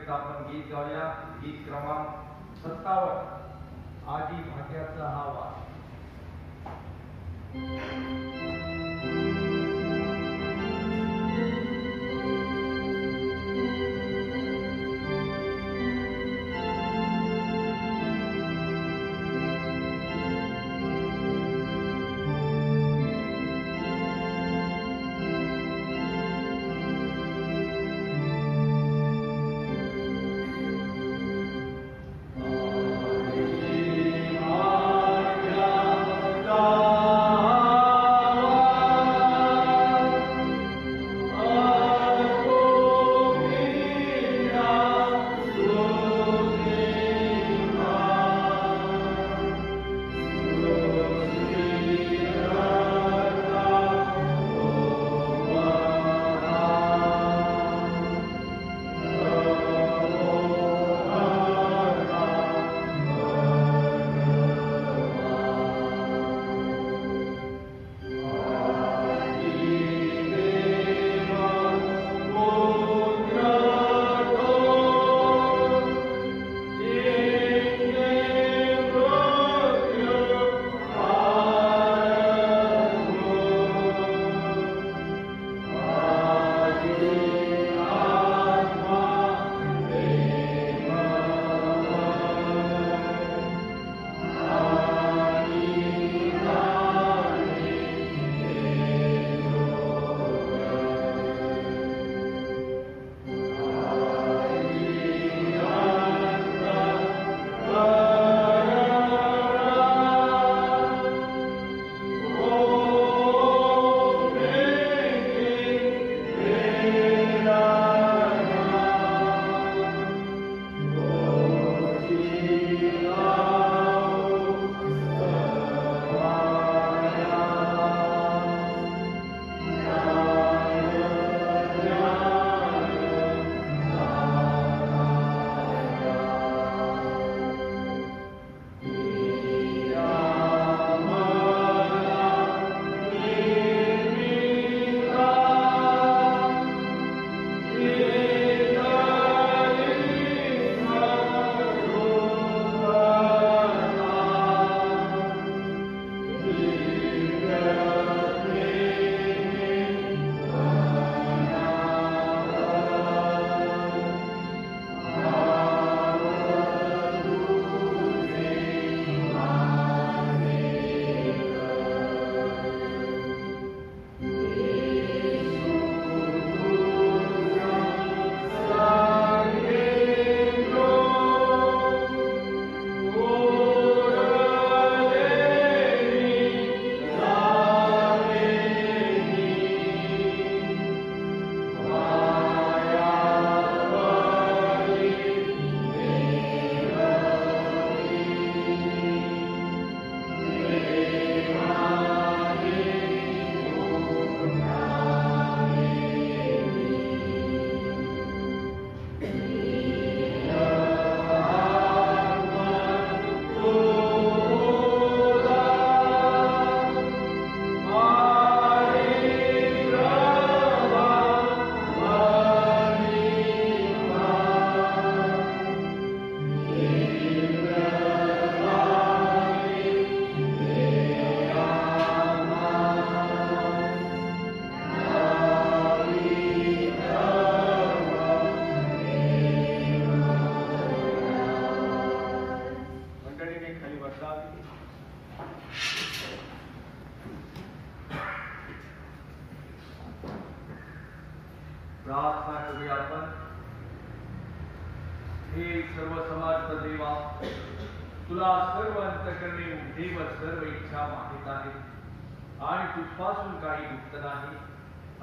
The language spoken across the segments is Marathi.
व्यतिरिक्त आपण गीत गाऊया. गीत क्रमांक 57 आजी भाग्याचा हा वार. प्रार्थना करूया आपण. हे सर्व समाज देवा, तुला सर्व अंतःकरणे उघडी व सर्व इच्छा माहित आहेत आणि तुझपासून काही गुप्त नाही.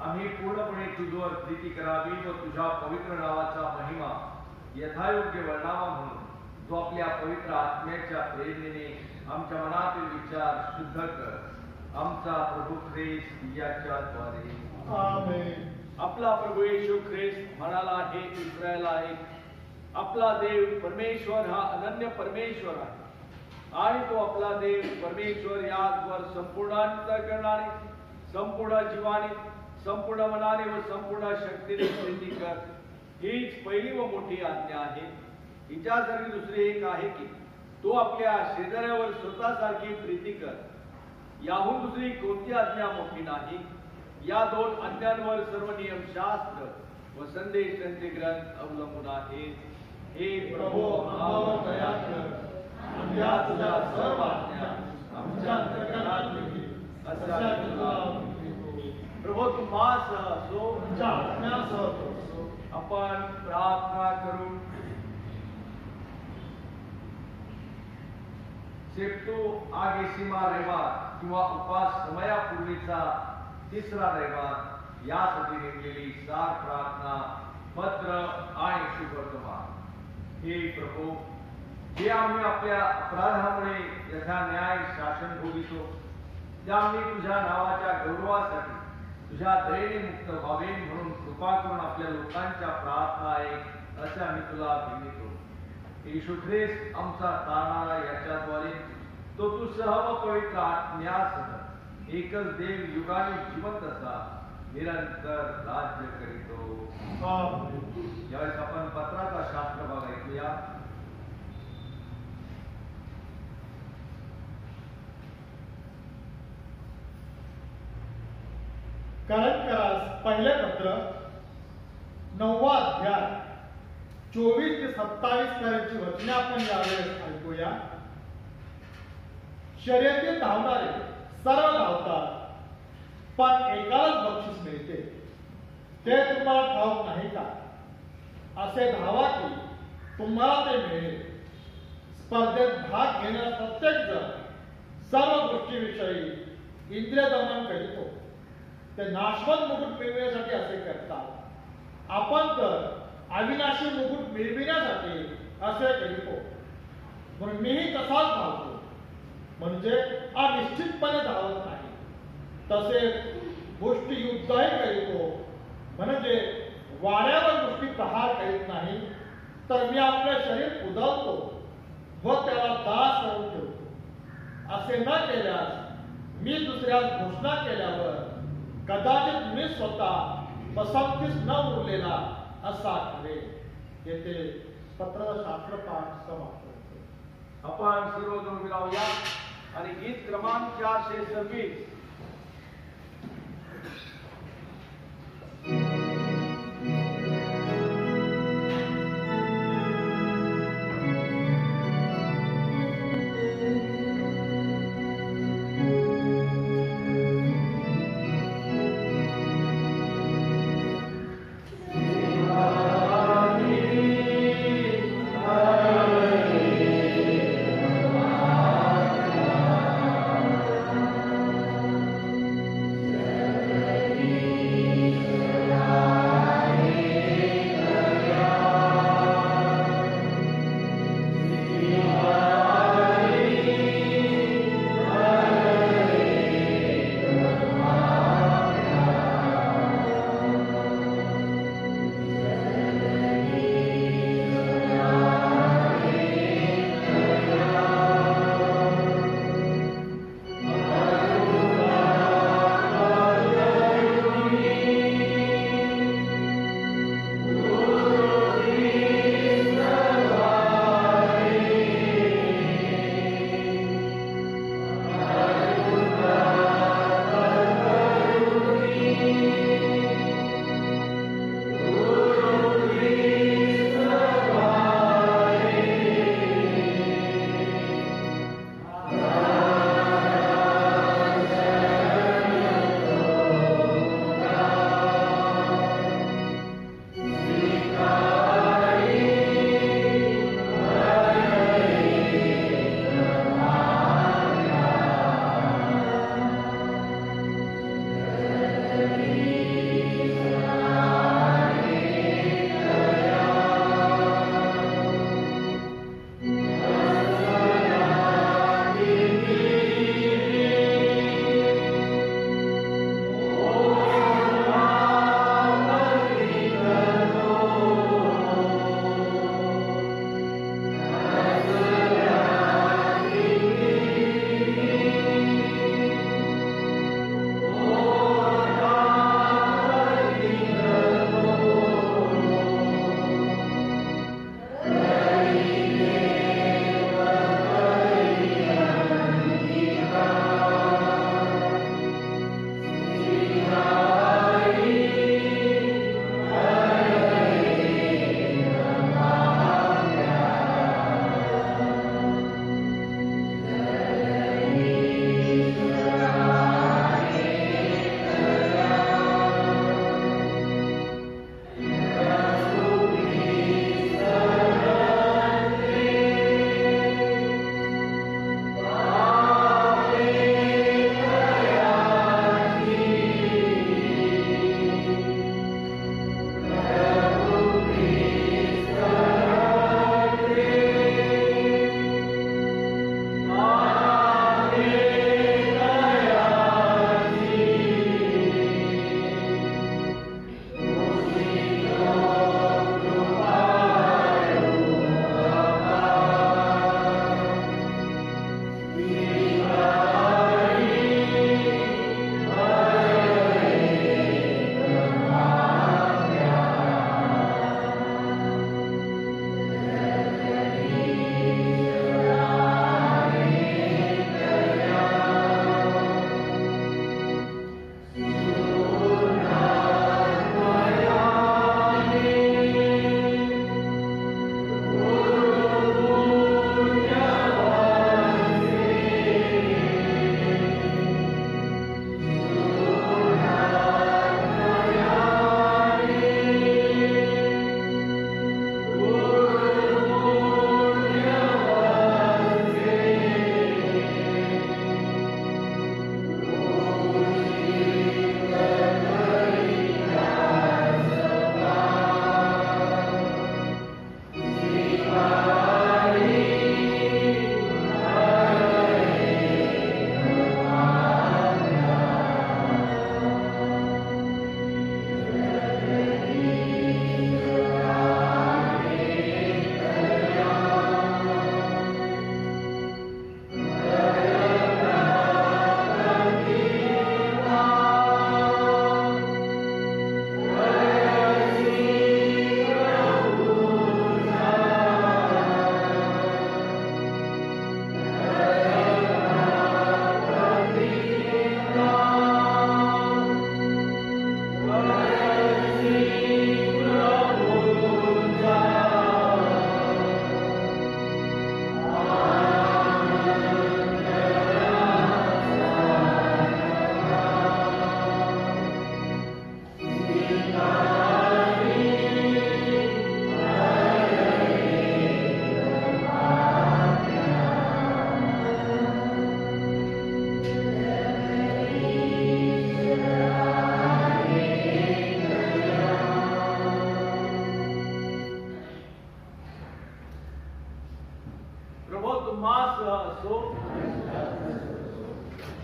आम्ही पूर्णपणे तुझ्यावर प्रीती करावी व तुझ्या पवित्र नावाचा महिमा यथायोग्य वर्णावा म्हणून तो आपल्या पवित्र आत्म्याच्या प्रेरणेने आमच्या मनातील विचार शुद्ध कर. आमचा प्रभू ख्रिस्त याच्या द्वारे आमेन. आपला प्रभू येशू ख्रिस्त म्हणाला, हे इस्रायला ऐक, आपला देव परमेश्वर हा अनन्य परमेश्वर आहे आणि तो आपला देव परमेश्वर याचवर संपूर्ण अंतःकरणाने, संपूर्ण जीवाने, संपूर्ण मनाने व संपूर्ण शक्तीने प्रीती कर. हीच पहिली व मोठी आज्ञा आहे. हिच्यासारखी दुसरी एक आहे की तो आपल्या शेजाऱ्यावर स्वतःसारखी प्रीती कर. याहून दुसरी कोणती आज्ञा मोठी नाही. या दोन आज्ञांवर सर्व नियमशास्त्र व संदेश त्यांचे ग्रंथ अवलंबून आहेत. हे प्रभू आम्हावर दया कर. आमच्या तुझ्या सर्व आज्ञा आमच्या अंतःकरणात लिही. असा तुला प्रभू तुम्हासह असो. तुमच्या आज्ञासह असो. आपण प्रार्थना करू. सेप्तो आगेसिमा रविवार किंवा उपास समयापूर्वीचा तिसरा रविवार यासाठी नेमलेली सार प्रार्थना पत्र आणि शुभवर्तमान. हे प्रभू, जे आम्ही आपल्या अपराधामुळे यथा न्याय शासन भोगितो, त्या आम्ही तुझ्या नावाच्या गौरवासाठी तुझ्या दयेने मुक्त व्हावे म्हणून कृपा करून आपल्या लोकांच्या प्रार्थना ऐक असे आम्ही तुला विनंतो. येशू ख्रिस्त आमचा तारणारा याच्याद्वारे तो तू सहव पवित्र आत्म्यासह एकच देव युगाने जिवंत असा निरंतर राज्य करीतो. ज्यावेळेस आपण पत्राचा शास्त्र भाग ऐकूया. करंजकारास पहिले पत्र 9वा अध्याय 24 ते 27 पर्यंतची वचने आपण यावेळेस ऐकूया. शर्यतीत धावणारे सर्व धावतात, पण एकालाच बक्षीस मिळते. ते तुम्हाला ठाऊक नाही का? असे धावा की तुम्हाला ते मिळेल. स्पर्धेत भाग घेण्यास प्रत्येक जण सर्व गोष्टीविषयी इंद्रिय दमन करीतो. ते नाशवंत मुकुट मिळविण्यासाठी असे करतात. आपण तर अविनाशी मुकुट मिळविण्यासाठी असे करीतो. म्हणून मीही तसाच धावतो, म्हणजे अनिश्चितपणे धावत नाही. तसेच गोष्टी युद्धही करीतो, म्हणजे वाऱ्यावर गोष्टी प्रहार करीत नाही. तर मी आपले शरीर उधळतो व त्याला दास करून ठेवतो. असे न केल्यास मी दुसऱ्यास घोषणा केल्यावर कदाचित मी स्वतः पसंतीस न उरलेला असा ठरेल. येथे पत्राचा शास्त्रपाठ समाप्त होतो. आपण सर्वजण उभे राहूया आणि गीत क्रमांक 426.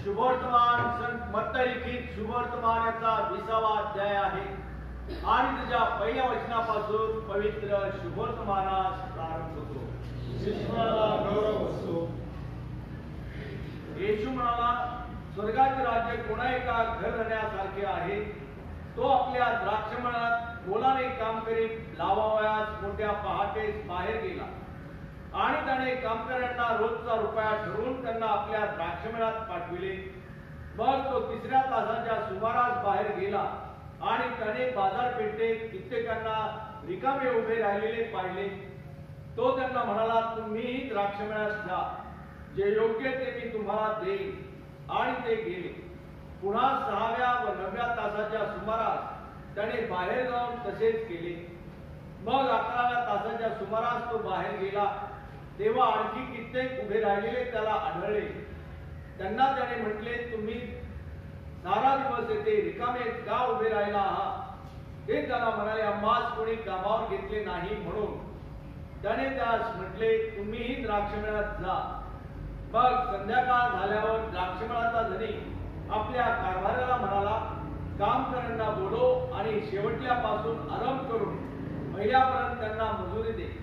शुभवर्तमान संत मत्तई लिखित शुभवर्तमान याचा 20वा अध्याय आहे आणि त्याच्या पहिल्या वचनापासून पवित्र शुभवर्तमानास प्रारंभ होतो. ईश्वराला गौरव असो. येशू म्हणाला, स्वर्गाचे राज्य कोणा एका घर राहण्यासारखे आहे. तो आपल्या द्राक्षमळात मोलाने काम करीत लावावयास मोठ्या पहाटेस बाहेर गेला आणि त्याने कामकऱ्यांना रोजचा रुपया ठरवून त्यांना आपल्या द्राक्षमळात पाठविले. मग तो 3ऱ्या तासाच्या सुमारास बाहेर गेला आणि त्याने बाजारपेठेत कित्येकांना रिकामे उभे राहिलेले पाहिले. तो त्यांना म्हणाला, तुम्हीही द्राक्षमळ्यात जा, जे योग्य ते मी तुम्हाला देईन. आणि ते गेले. पुन्हा 6व्या व 9व्या तासाच्या सुमारास त्याने बाहेर जाऊन तसेच केले. मग 11व्या तासाच्या सुमारास तो बाहेर गेला. तेव्हा आणखी कित्येक उभे राहिलेले त्याला आढळले. त्यांना त्याने म्हटले, तुम्ही सारा दिवस येथे रिकामे का उभे राहिला आहात? ते त्याला म्हणाले, आम्हास कोणी कामावर घेतले नाही म्हणून. त्याने त्यास म्हटले, तुम्हीही द्राक्षमळ्यात जा. मग संध्याकाळ झाल्यावर द्राक्षमळाचा धनी आपल्या कारभाराला म्हणाला, कामकऱ्यांना बोलव आणि शेवटल्यापासून आरंभ करून पहिल्यापर्यंत त्यांना मजुरी दे.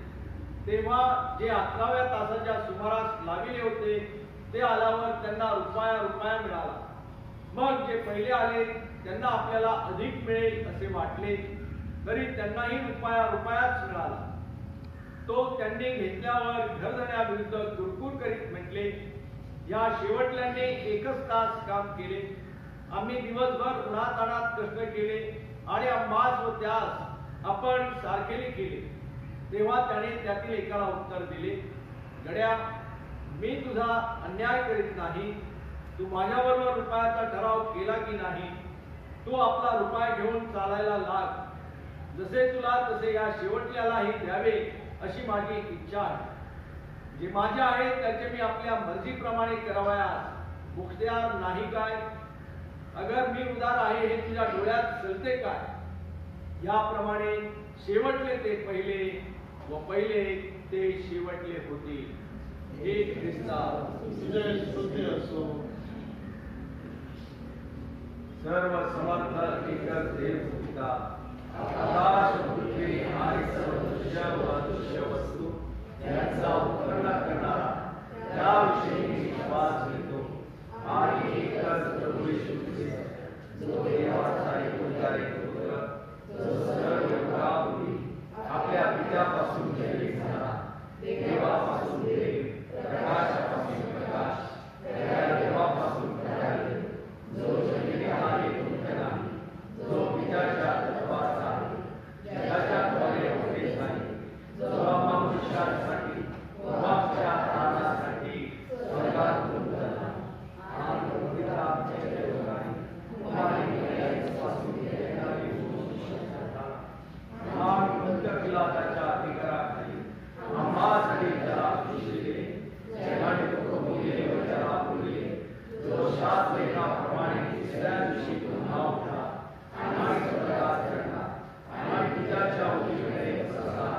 तेव्हा जे 11व्या तासाच्या सुमारास लाविले होते ते आल्यावर त्यांना रुपया मिळाला. मग जे पहिले आले त्यांना आपल्याला अधिक मिळेल असे वाटले, तरी त्यांनाही रुपयाच मिळाला. तो त्यांनी घेतल्यावर घर जाण्याविरुद्ध कुरकुर करीत म्हटले, या शेवटल्याने 1 तास काम केले. आम्ही दिवसभर उन्हातान्हात कष्ट केले आणि आम्हास व त्यास आपण सारखेले केले. तेव्हा त्याने त्यातील एकाला उत्तर दिले, गड्या, मी तुझा अन्याय करीत नाही. तू माझ्याबरोबर रुपयाचा ठराव केला की नाही? तू आपला रुपया घेऊन चालायला लाग. जसे तुला तसे या शेवटल्यालाही द्यावे अशी माझी इच्छा आहे. जे माझे आहे त्याचे मी आपल्या मर्जीप्रमाणे करावयास मुख्तियार नाही काय? अगर मी उदार आहे हे तुझ्या डोळ्यात चलते काय? याप्रमाणे शेवटले ते पहिले व पहिले ते शेवटले होतील. हे ख्रिस्ता तुझे स्तुती असो. सर्व समर्थ एकच देव पिता, आकाश पृथ्वी आणि सर्व दृश्य व अदृश्य वस्तू यांचा उपकरण करणारा, त्याविषयी मी विश्वास घेतो. आणि एकच प्रभू येशू ख्रिस्त, जो देवाचा एकुलता एक पुत्र, जो सर्व युगापूर्वी आपल्या पित्यापासून जन्मित झाला, देवापासून देव, प्रकाशापासून प्रकाश, त्या देवापासून प्रकाश, जो जन्मिला आहे तो नाही, जो पित्याच्या तत्वाचा आहे, ज्याच्याद्वारे होते झाले, जो मनुष्यासाठी पापाच्या प्राणासाठी स्वर्गातून उतरला आणि पवित्र आत्म्याच्या योगाने कुमारी मरियमेपासून येणारी गोष्ट झाला आणि पंच पिलाताच्या अधिकाराखाली आम्हासाठी त्याला दिले, ज्याने तो बोलले व त्याला बोलले, जो शास्त्रेकाप्रमाणे तिसऱ्या दिवशी पुन्हा उठला आणि स्वर्गात चढला आणि पित्याच्या उजवीकडे बसला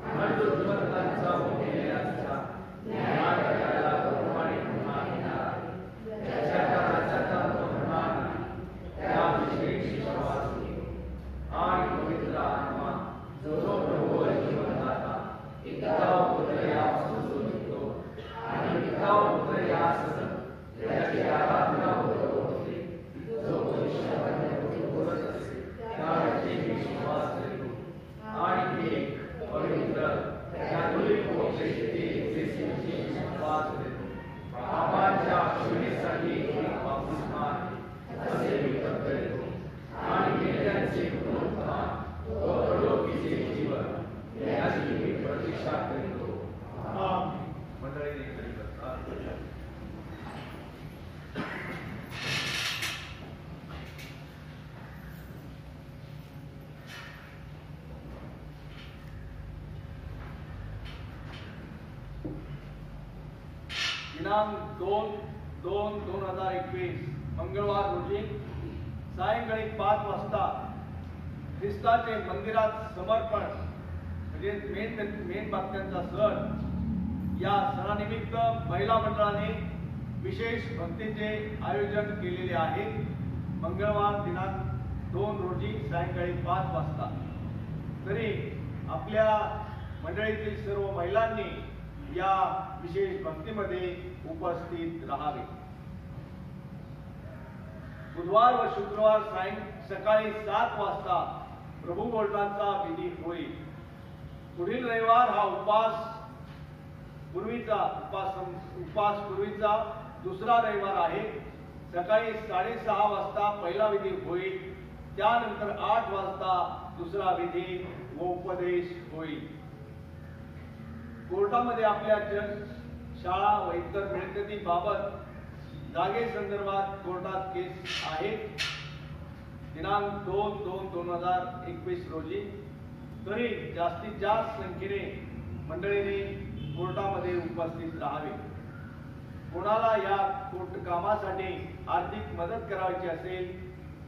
आणि तो जिवंतांचा व मेलेल्यांचा न्याय करायला प्रमाणे पुन्हा येणार आहे. त्याच्या राज्याचा तो होणार नाही, त्याविषयी विश्वास ठेव. आणि पवित्र आत्मा, जो प्रभू व जीवनदाता, पिता व पुत्र यापासून जो निघतो आणि पिता व पुत्र यासह त्याची आराधना होते, जो भविष्यवाणी बोलत असे, त्याविषयी मी विश्वास ठेवतो. आणि एक पवित्र कॅथोलिक विश्वास देतो. पापांच्या क्षमेसाठी एक बपतिस्मा आहे, असे मी करतो. आणि मेलेल्यांचे पुनरुत्थान व परलोकीचे जीवन याची मी प्रतीक्षा करतो. मंडळीने कधी करतात. दिनांक 2/2/2021 मंगळवार रोजी सायंकाळी 5 वाजता ख्रिस्ताचे मंदिरात समर्पण म्हणजे मेन बातम्यांचा सण, या सणानिमित्त महिला मंडळाने विशेष भक्तीचे आयोजन केलेले आहे. मंगळवार दिनांक 2 रोजी सायंकाळी 5 वाजता. तरी आपल्या मंडळीतील सर्व महिलांनी या विशेष भक्तीमध्ये उपस्थित राहावे. बुधवार व शुक्रवार सकाळी 7 वाजता प्रभू बोलण्याचा विधी होईल. पुढील रविवार हा उपास पूर्वीचा दुसरा रविवार आहे. सकाळी 6:30 वाजता पहिला विधी होईल. त्यानंतर 8 वाजता दुसरा विधी व उपदेश होईल. कोर्टामध्ये आपल्या शाळा व इतर मिळकतीबाबत जागेसंदर्भात कोर्टात केस आहे. दिनांक 2/2/2021 रोजी. तरी जास्तीत जास्त संख्येने मंडळींनी कोर्टामध्ये उपस्थित राहावे. कोणाला या कोर्ट कामासाठी आर्थिक मदत करायची असेल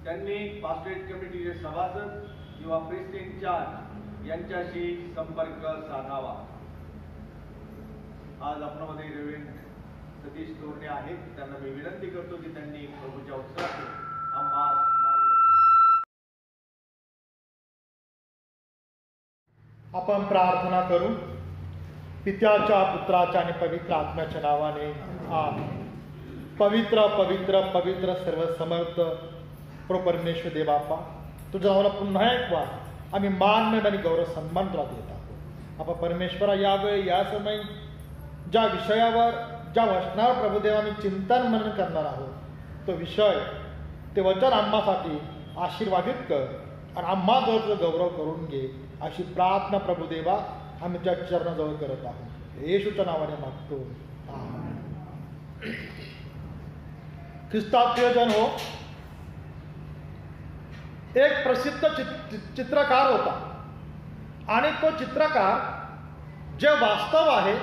त्यांनी पास्टरेट कमिटीचे सभासद किंवा प्रेस्ट इन्चार्ज यांच्याशी संपर्क साधावा. आज आपल्यामध्ये रेव्हरंड सतीश तोरणे आहेत. त्यांना मी विनंती करतो की त्यांनी प्रभूच्या उत्सवात आम्हाला आपण प्रार्थना करू. पित्याच्या, पुत्राच्या आणि पवित्र आत्म्याच्या नावाने आमेन. पवित्र पवित्र पवित्र सर्व समर्थ परमेश्वर देवापा, तुझ्या नावाला पुन्हा एक वार आम्ही मान आणि गौरव सन्मान तुला देत आहोत. आपण परमेश्वरा यावेळी या समय ज्या विषयावर, ज्या वचनावर प्रभुदेव आम्ही चिंतन मनन करणार आहोत तो विषय, ते वचन आम्हासाठी आशीर्वादित कर आणि आम्हा जवळ गौरव करून घे अशी प्रार्थना प्रभुदेवा आम्ही त्या चरणाजवळ करत आहोत. येशूच्या नावाने मागतो. ख्रिस्तात प्रियजन हो, एक प्रसिद्ध चित्रकार होता आणि तो चित्रकार जे वास्तव आहे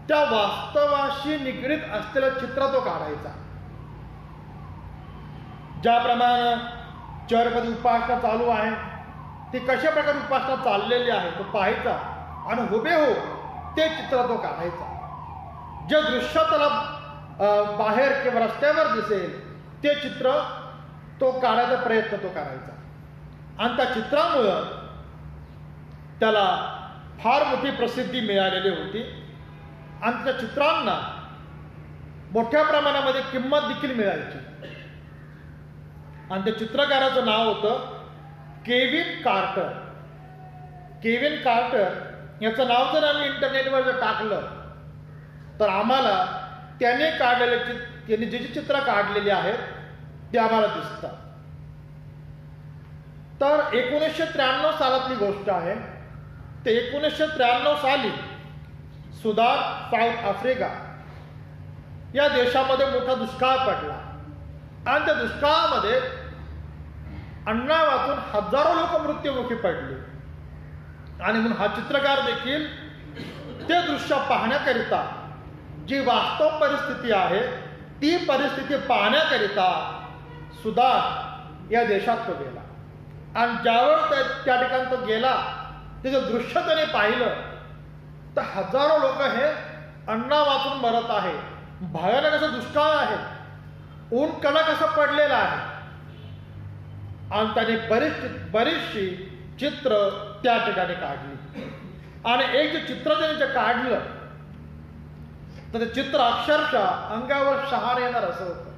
त्या वास्तवाशी निगडीत असलेलं चित्र तो काढायचा. ज्याप्रमाणे चर्चमध्ये उपासना चालू आहे ती कशा प्रकारे उपासना चाललेली आहे तो पाहायचा आणि हुबेहूब ते चित्र तो काढायचा. जे दृश्य त्याला बाहेर किंवा रस्त्यावर दिसेल ते चित्र तो काढायचा प्रयत्न तो करायचा. आणि त्या चित्रामुळं त्याला फार मोठी प्रसिद्धी मिळालेली होती आणि त्या चित्रांना मोठ्या प्रमाणामध्ये किंमत देखील मिळायची. आणि त्या चित्रकाराचं नाव होतं केविन कार्टर. केविन कार्टर याचं नाव जर आम्ही इंटरनेटवर जर टाकलं तर आम्हाला त्याने जे चित्र काढलेली आहेत ते आम्हाला दिसतात. तर 1993 सालातली गोष्ट आहे. ते 1993 साली सुदान, साऊथ आफ्रिका या देशामध्ये मोठा दुष्काळ पडला आणि त्या दुष्काळामध्ये अन्ना वाचून हजारो लोक मृत्युमुखी पडले. आणि म्हणून हा चित्रकार देखील ते दृश्य पाहण्याकरिता जी वास्तव परिस्थिती आहे ती परिस्थिती पाहण्याकरिता सुदान या देशात तो गेला. आणि ज्यावेळेस त्या ठिकाणी तो गेला त्याचं दृश्य त्याने पाहिलं तर हजारो लोक हे अन्ना वाचून मरत आहे. भयानक असं दुष्काळ आहे, ऊन कडक असं पडलेलं आहे. आणि त्याने बरीचशी चित्र त्या ठिकाणी काढली. आणि एक जे चित्र त्याने जे काढलं तर ते चित्र अक्षरशः अंगावर शहार येणार असं होतं.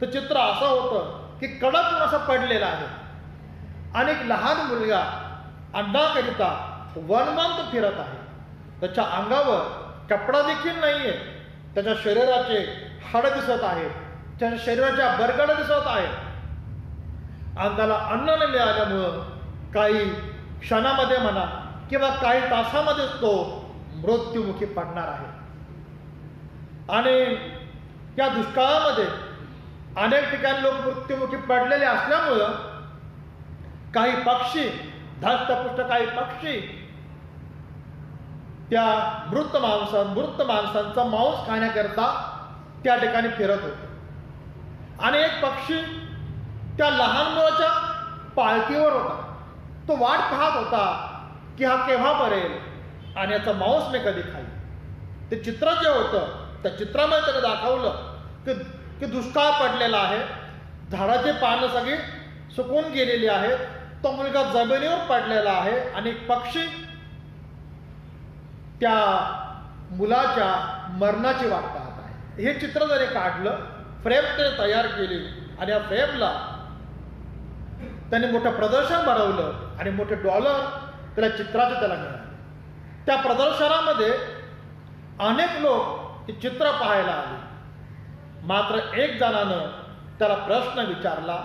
ते चित्र असं होतं की कडक ऊन असं पडलेलं आहे आणि एक लहान मुलगा अंडाकरिता वनवंत फिरत आहे. त्याच्या अंगावर कपडा देखील नाहीये, त्याच्या शरीराचे हाड दिसत आहेत, त्याच्या शरीराच्या बरगड दिसत आहेत. आणि त्याला अन्न न मिळाल्यामुळं काही क्षणामध्ये म्हणा किंवा काही तासामध्येच तो मृत्युमुखी पडणार आहे. आणि या दुष्काळामध्ये अनेक ठिकाणी लोक मृत्युमुखी पडलेले असल्यामुळं काही पक्षी धष्टपुष्ट काही पक्षी त्या मृत माणसांचा मांस खाण्याकरता त्या ठिकाणी फिरत होते. आणि एक पक्षी त्या लहान मुलाच्या पालखीवर होता. तो वाट पाहत होता की हा केव्हा मरेल आणि याचा मांस मी कधी खाईल. ते चित्र जे होतं त्या चित्रामध्ये त्याने दाखवलं की दुष्काळ पडलेला आहे, झाडाचे पानं सगळी सुकून गेलेली आहेत, तो मुलगा जमिनीवर पडलेला आहे आणि एक पक्षी त्या मुलाच्या मरणाची वाट पाहत आहे. हे चित्र त्याने काढलं, फ्रेम त्याने तयार केली आणि या फ्रेमला त्याने मोठं प्रदर्शन भरवलं आणि मोठे डॉलर त्याला चित्राचे त्याला मिळाले. त्या प्रदर्शनामध्ये अनेक लोक ते चित्र पाहायला आले. मात्र एक जणानं त्याला प्रश्न विचारला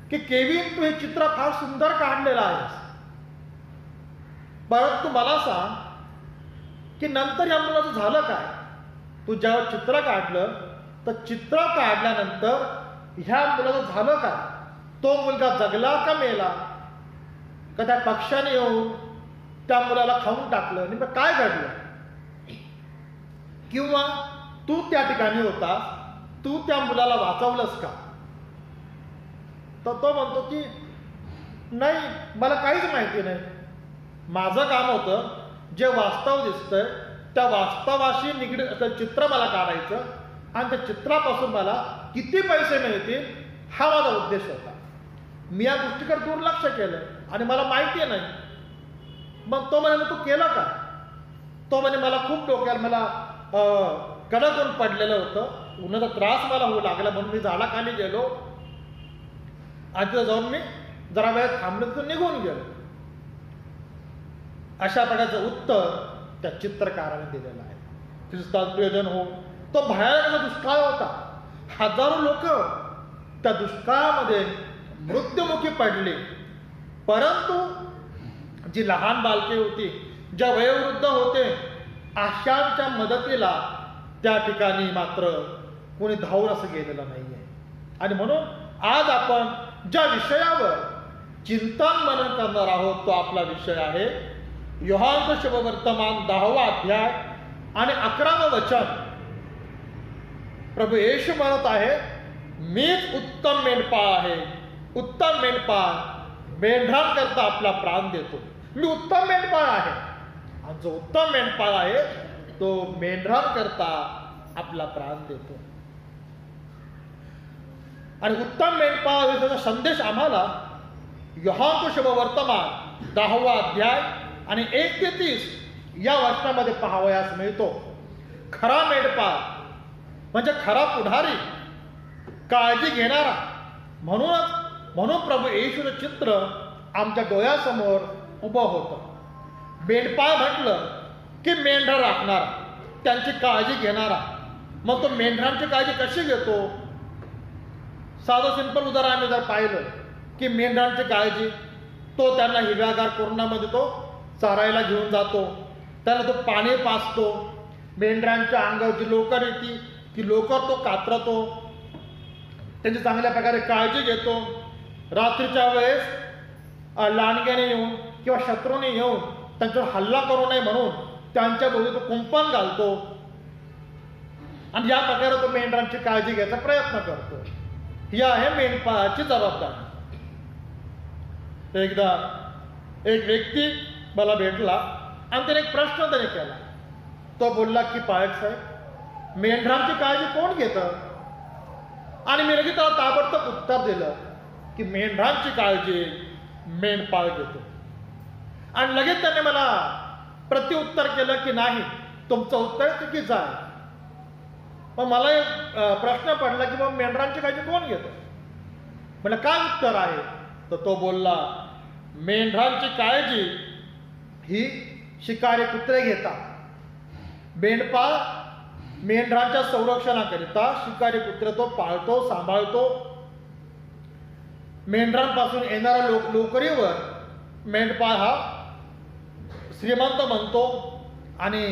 की केविन, तू हे चित्र फार सुंदर काढलेलं आहेस, परंतु मला सांग की नंतर या मुलाचं झालं काय? तू जेव्हा चित्र काढलं तर चित्र काढल्यानंतर ह्या मुलाचं झालं काय? तो मुलगा जगला का मेला? का त्या पक्षाने येऊन त्या मुलाला खाऊन टाकलं? आणि काय घडलं? किंवा तू त्या ठिकाणी होता, तू त्या मुलाला वाचवलंस का? तर तो म्हणतो की नाही, मला काहीच माहिती नाही. माझं काम होतं जे वास्तव दिसतंय त्या वास्तवाशी निगडीत असं चित्र मला काढायचं आणि त्या चित्रापासून मला किती पैसे मिळतील हा माझा उद्देश होता. मी या गोष्टीकडे दुर्लक्ष केलं आणि मला माहिती नाही. मग तो म्हणे, तू केलं का? तो म्हणे, मला खूप डोक्याला मला कडक ऊन पडलेलं होतं, उन्हाचा त्रास मला होऊ लागला म्हणून मी झाडाखाली गेलो आणि तिथं जाऊन मी जरा वेळ थांबलो, तिथून निघून गेलो. अशा प्रकारचं उत्तर त्या चित्रकाराने दिलेलं आहे. तिचं प्रयोजन होऊन तो भयानक दुष्काळ होता. हजारो लोक त्या दुष्काळामध्ये मृत्युमुखी पडले. परंतु जी लहान बालके होती, ज्या वयोवृद्ध होते, अशांच्या मदतीला त्या ठिकाणी मात्र कोणी धावून असं गेलेलं नाहीये. आणि म्हणून आज आपण ज्या विषयावर चिंतन मनन करणार आहोत तो आपला विषय आहे योहानचं शुभवर्तमान 10वा अध्याय आणि 11वं वचन. प्रभू येशू म्हणत आहे, मीच उत्तम मेंढपाळ आहे. उत्तम मेंढपाळ मेंढरांकरता आपला प्राण देतो. मी उत्तम मेंढपाळ आहे आणि जो उत्तम मेंढपाळ आहे तो मेंढरांकरता आपला प्राण देतो. आणि उत्तम मेंढपाळाविषयीचा संदेश आम्हाला योहान शुभ वर्तमान 10वा अध्याय आणि 1 ते 30 या वचनामध्ये पाहावयास मिळतो. खरा मेंढपाळ म्हणजे खरा पुढारी, काळजी घेणारा. म्हणून प्रभू येशूचं चित्र आमच्या डोळ्यासमोर उभं होतं. मेंढपाळ म्हटलं की मेंढर राखणारा, त्यांची काळजी घेणारा. मग तो मेंढरांची काळजी कशी घेतो? साधं सिंपल उदाहरण आम्ही जर पाहिलं की मेंढरांची काळजी, तो त्यांना हिरव्यागार कुरणामध्ये तो चारायला घेऊन जातो, त्यांना तो पाणी पाजतो, मेंढरांच्या अंगावर जी लोकर येते ती लोकर तो कातरतो, त्यांची चांगल्या प्रकारे काळजी घेतो. रात्रीच्या वेळेस लांडग्याने येऊन किंवा शत्रूने येऊन त्यांच्यावर हल्ला करू नये म्हणून त्यांच्या भोवती तो कुंपण घालतो आणि या प्रकारे तो मेंढरांची काळजी घ्यायचा प्रयत्न करतो. ही आहे मेंढपाळाची जबाबदारी. एकदा एक व्यक्ती मला भेटला आणि त्याने एक प्रश्न त्याने केला. तो बोलला की पाळक साहेब, मेंढरांची काळजी कोण घेतं? आणि मी लगेच त्याला ताबडतोब उत्तर दिलं की मेंढरांची काळजी मेंढपाळ घेतो. आणि लगेच त्याने मला प्रत्युत्तर केलं की नाही, तुमचं उत्तर चुकीचं आहे. मग मला एक प्रश्न पडला की मग मेंढरांची काळजी कोण घेतो? म्हणजे काय उत्तर आहे? तर तो बोलला, मेंढरांची काळजी ही शिकारी कुत्रे घेतात. मेंढपाळ मेंढरांच्या संरक्षणाकरिता शिकारी कुत्रे तो पाळतो, सांभाळतो. मेंढरांपासून येणाऱ्या लोकरीवर मेंढपाळ हा श्रीमंत म्हणतो आणि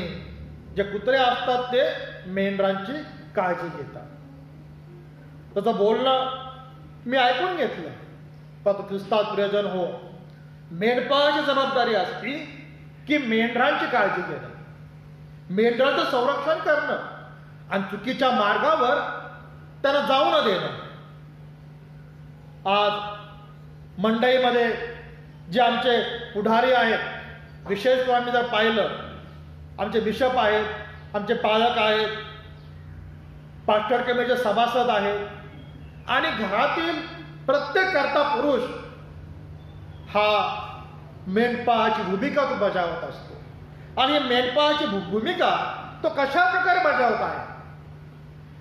जे कुत्रे असतात ते मेंढरांची काळजी घेतात. त्याचं बोलणं मी ऐकून घेतलं. पण ख्रिस्तात प्रियजन हो, मेंढपाळाची जबाबदारी असते की मेंढरांची काळजी घेणं, मेंढरांचं संरक्षण करणं आणि चुकीच्या मार्गावर त्यांना जाऊ न देणं. आज मंडईमध्ये जे आमचे पुढारी आहेत, विशेषतः आम्ही जर पाहिलं, आमचे बिशप आहेत, आमचे पालक आहेत, पास्टर कमिटीचे सभासद आहेत आणि घरातील प्रत्येक कर्ता पुरुष हा मेंढपाळाची भूमिका तो बजावत असतो. आणि मेंढपाळाची भूमिका तो कशा प्रकारे बजावत आहे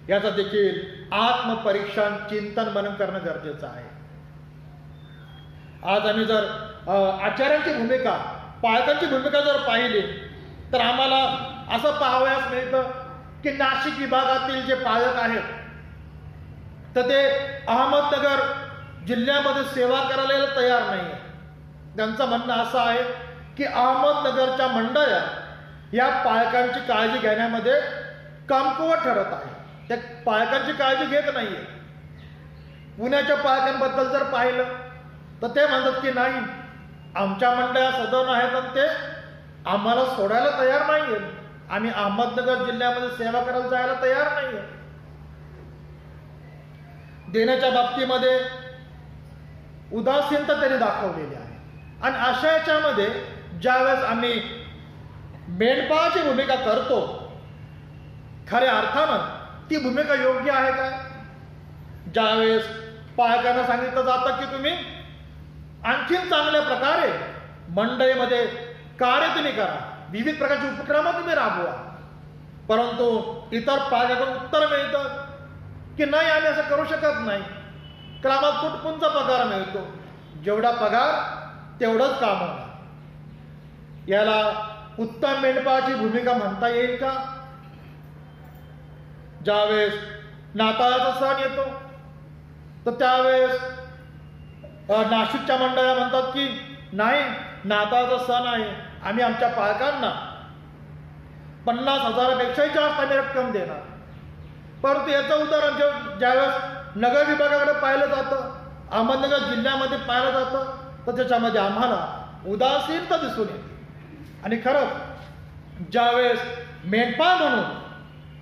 याचा देखील आत्मपरीक्षण, चिंतन, मनन करणं गरजेचं आहे. आज आम्ही जर आचार्यांची भूमिका, पालकांची भूमिका जर पाहिली तर आम्हाला असं पाहावयास मिळतं की नाशिक विभागातील जे पालक आहेत तर ते अहमदनगर जिल्ह्यामध्ये सेवा करायला तयार नाही. त्यांचं म्हणणं असं आहे की अहमदनगरच्या मंडळ्या या पालकांची काळजी घेण्यामध्ये कमकुवत ठरत आहे. त्या पालकांची काळजी घेत नाहीये. पुण्याच्या पालकांबद्दल जर पाहिलं तर ते म्हणतात की नाही, आमच्या मंडळ्या सदन आहेत आणि ते आम्हाला सोडायला तयार नाहीये, आम्ही अहमदनगर जिल्ह्यामध्ये सेवा करायला जायला तयार नाहीये. देण्याच्या बाबतीमध्ये उदासीनता त्यांनी दाखवलेली आहे. आणि अशा याच्यामध्ये ज्यावेळेस आम्ही मेंढपाळाची भूमिका करतो, खऱ्या अर्थानं ती भूमिका योग्य आहे का? ज्यावेळेस पालकांना सांगितलं जातं की तुम्ही आणखीन चांगल्या प्रकारे मंडईमध्ये कार्य तुम्ही करा, विविध प्रकारचे उपक्रम तुम्ही राबवा, परंतु इतर पालकांकडून उत्तर मिळतं की नाही, आम्ही असं करू शकत नाही, कारण आम्हाला तुटपुंजा पगार मिळतो, जेवढा पगार तेवढंच काम होणार. याला उत्तम मेंढपाळाची भूमिका म्हणता येईल का? ज्यावेळेस नाताळाचा सण येतो तर त्यावेळेस नाशिकच्या मंडळाला म्हणतात की नाही, नाताळाचा सण आहे, आम्ही आमच्या पालकांना 50,000पेक्षाही जास्त आम्ही रक्कम देणार. परंतु याचं उदाहरण ज्यावेळेस नगर विभागाकडे पाहिलं जातं, अहमदनगर जिल्ह्यामध्ये पाहिलं जातं, तर त्याच्यामध्ये आम्हाला उदासीनता दिसून येते. आणि खरंच ज्यावेळेस मेंढपाळ म्हणून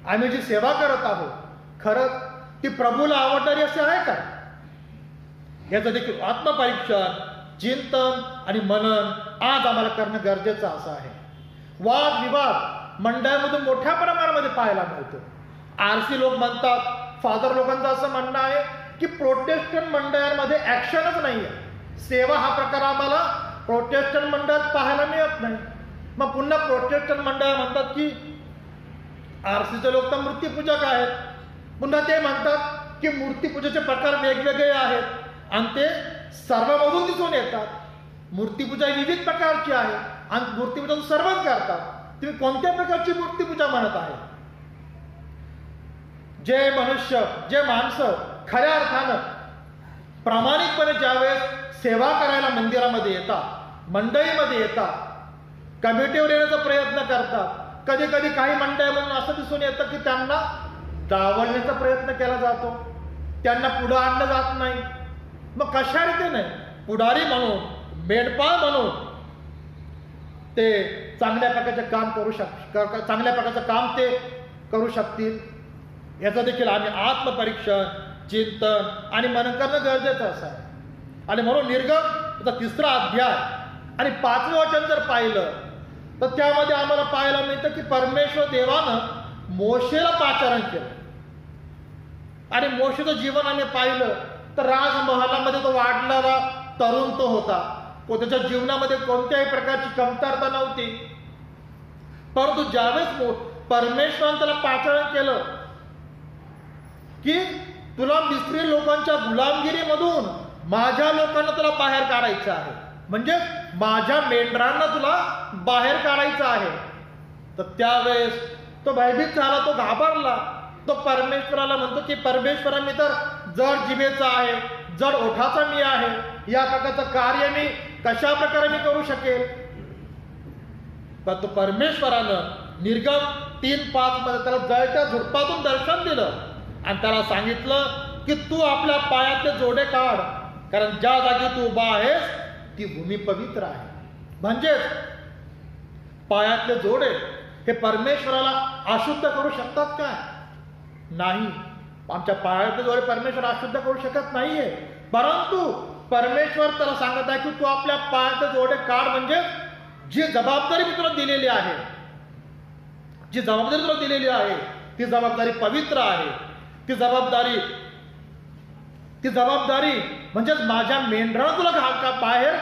आम्ही जी सेवा करत आहोत, खरंच ती प्रभूला आवडणारी असे आहे का? याचं देखील आत्मपरीक्षण, चिंतन आणि मनन आज आम्हाला करणं गरजेचं असं आहे. वाद विवाद मंडळामध्ये मोठ्या प्रमाणामध्ये पाहायला मिळतो. आरसी लोक म्हणतात, फादर लोकांचं असं म्हणणं आहे की प्रोटेस्टंट मंडळांमध्ये ऍक्शनच नाही आहे. सेवा हा प्रकार आम्हाला प्रोटेस्टंट मंडळात पाहायला मिळत नाही. मग पुन्हा प्रोटेस्टंट मंडळ म्हणतात की आरसीचे लोक तर मूर्तीपूजक आहेत. पुन्हा ते म्हणतात की मूर्तीपूजेचे प्रकार वेगवेगळे आहेत आणि ते सर्वांमधून दिसून येतात. मूर्तीपूजा विविध प्रकारची आहे आणि मूर्तीपूजा सर्वच करतात. तुम्ही कोणत्या प्रकारची मूर्तीपूजा म्हणत आहे? जे मनुष्य, जे माणसं खऱ्या अर्थानं प्रामाणिकपणे ज्यावेळेस सेवा करायला मंदिरामध्ये येतात, मंडळीमध्ये येतात, कमिटीवर येण्याचा प्रयत्न करतात, कधी कधी काही मंडळामधून असं दिसून येतं की त्यांना डावलण्याचा प्रयत्न केला जातो, त्यांना पुढं आणलं जात नाही. मग कशा रीतीने पुढारी म्हणून, मेंढपाळ म्हणून ते चांगल्या प्रकारचे काम चांगल्या प्रकारचं काम ते करू शकतील, याचं देखील आम्ही आत्मपरीक्षण, चिंतन आणि मनन करणं गरजेचं असं आहे. आणि म्हणून निर्गम 3रा अध्याय आणि 5वं वचन जर पाहिलं तर त्यामध्ये आम्हाला पाहायला मिळतं की परमेश्वर देवानं मोशेला पाचारण केलं. आणि मोशेचं जीवन आम्ही पाहिलं तर राजमहालामध्ये तो वाढलेला तरुण तो होता. त्याच्या जीवनामध्ये कोणत्याही प्रकारची कमतरता नव्हती. परंतु ज्यावेळेस परमेश्वरानं त्याला पाचारण केलं की तुला मिस्री लोकांच्या गुलामगिरीमधून माझ्या लोकांना तुला बाहेर काढायचं आहे, म्हणजे माझ्या मेंढरांना तुला बाहेर काढायचं आहे, तर त्यावेळेस तो भयभीत झाला, तो घाबरला. तो परमेश्वराला म्हणतो की परमेश्वरा, मी तर जड जिभेचा आहे, जड ओठाचा मी आहे, या प्रकारचं कार्य मी कशा प्रकारे मी करू शकेल? पण तो परमेश्वरानं निर्गम 3:5 मध्ये त्याला जळत्या झुडपातून दर्शन दिलं आणि त्याला सांगितलं की तू आपल्या पायातले जोडे काढ, कारण ज्या जागी तू उभा आहेस ती भूमी पवित्र आहे. म्हणजेच पायातले जोडे हे परमेश्वराला अशुद्ध करू शकतात काय? नाही. आमच्या पायातले जोडे परमेश्वर अशुद्ध करू शकत नाहीये. परंतु परमेश्वर त्याला सांगत आहे की तू आपल्या पायातले जोडे काढ, म्हणजे जी जबाबदारी मी तुला दिलेली आहे, जी जबाबदारी तुला दिलेली आहे ती जबाबदारी पवित्र आहे. ती जबाबदारी म्हणजेच माझ्या मेंढराला तुला बाहेर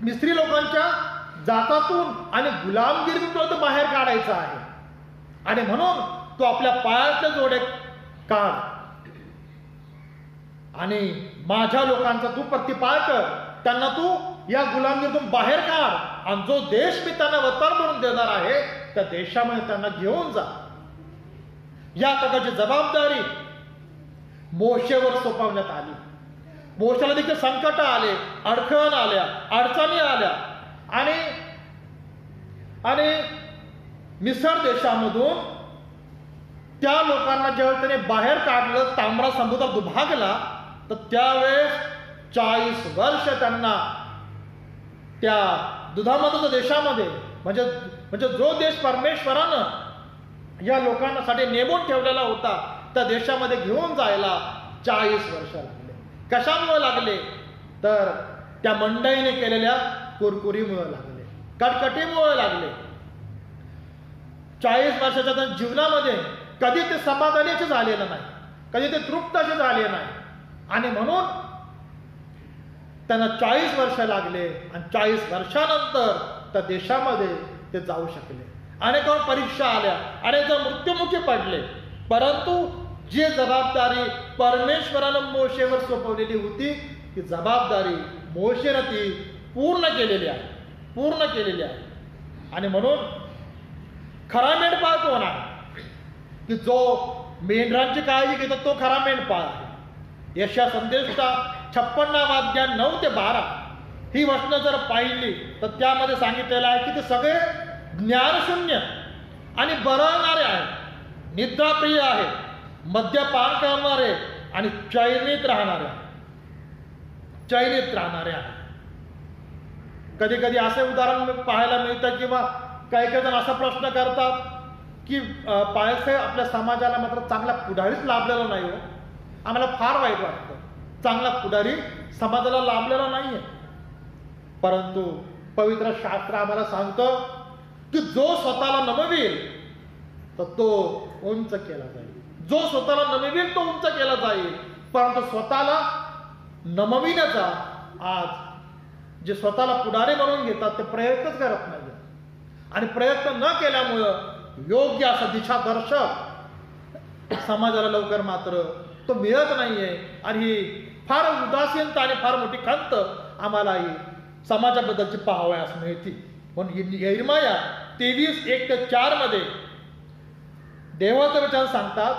मिस्त्री लोकांच्या जातातून आणि गुलामगिरीतून तुला बाहेर काढायचं आहे. आणि म्हणून तू आपल्या पायातले जोडे काढ आणि माझ्या लोकांचा तू प्रतिपाळ कर, त्यांना तू या गुलामगिरीतून बाहेर काढ आणि जो देश मी त्यांना वतन म्हणून देणार आहे त्या देशामध्ये त्यांना घेऊन जा. या प्रकारची जबाबदारी मोशेवर सोपवण्यात आली. मोशेला देखील संकट आले, अडचण आल्या, अडचणी आल्या आणि मिसर देशामधून त्या लोकांना जेव्हा त्याने बाहेर काढलं, तांबडा समुद्र दुभागला, तर त्यावेळेस 40 वर्ष त्यांना त्या दुधामधून देशामध्ये म्हणजे जो देश परमेश्वरानं या लोकांसाठी नेमून ठेवलेला होता त्या देशामध्ये घेऊन जायला 40 वर्ष लागले. कशामुळे लागले? तर त्या मंडळीने केलेल्या कुरकुरीमुळे लागले, कटकटीमुळे लागले. 40 वर्षाच्या जीवनामध्ये कधी ते समाधानी झालेलं नाही, कधी ते तृप्त झाले नाही. आणि म्हणून त्यांना 40 वर्ष लागले आणि 40 वर्षानंतर त्या देशामध्ये ते जाऊ शकले. अनेकांवर परीक्षा आल्या, अनेक जण मृत्युमुखी पडले, परंतु जी जबाबदारी परमेश्वरानं मोशेवर सोपवलेली होती ती जबाबदारी मोशेनं ती पूर्ण केलेली आहे. आणि म्हणून खरा मेंढपाळ कोण आहे? की जो मेंढरांची काळजी घेतो तो खरा मेंढपाळ आहे. यशया संदेशचा 56 अध्याय 9 ते 12 ही वचनं जर पाहिली तर त्यामध्ये सांगितलेलं आहे की ते सगळे ज्ञानशून्य आणि बरळणारे आहेत, निद्राप्रिय आहेत, मद्यपान करणारे आणि चैनीत राहणारे आहेत. कधी कधी असे उदाहरण पाहायला मिळतं किंवा काही जण असा प्रश्न करतात की पायसे आपल्या समाजाला मात्र चांगला पुढारीच लाभलेला नाही हो, आम्हाला फार वाईट वाटतं, चांगला पुढारी समाजाला लाभलेला नाहीये. परंतु पवित्र शास्त्र आम्हाला सांगतं की जो स्वतःला नमवेल तर तो उंच केला जाईल. जो स्वतःला नमवेल तो उंच केला जाईल. परंतु स्वतःला नमविण्याचा आज जे स्वतःला पुढारी बनवून घेतात ते प्रयत्नच करत नाही. आणि प्रयत्न न केल्यामुळं योग्य असा दिशादर्शक समाजाला लवकर मात्र तो मिळत नाहीये. आणि ही फार उदासीनता आणि फार मोठी खंत आम्हाला ही समाजाबद्दलची पाहावयास मिळते. म्हणून यिर्मया 23:1-4 मध्ये देवाचं वचन सांगतात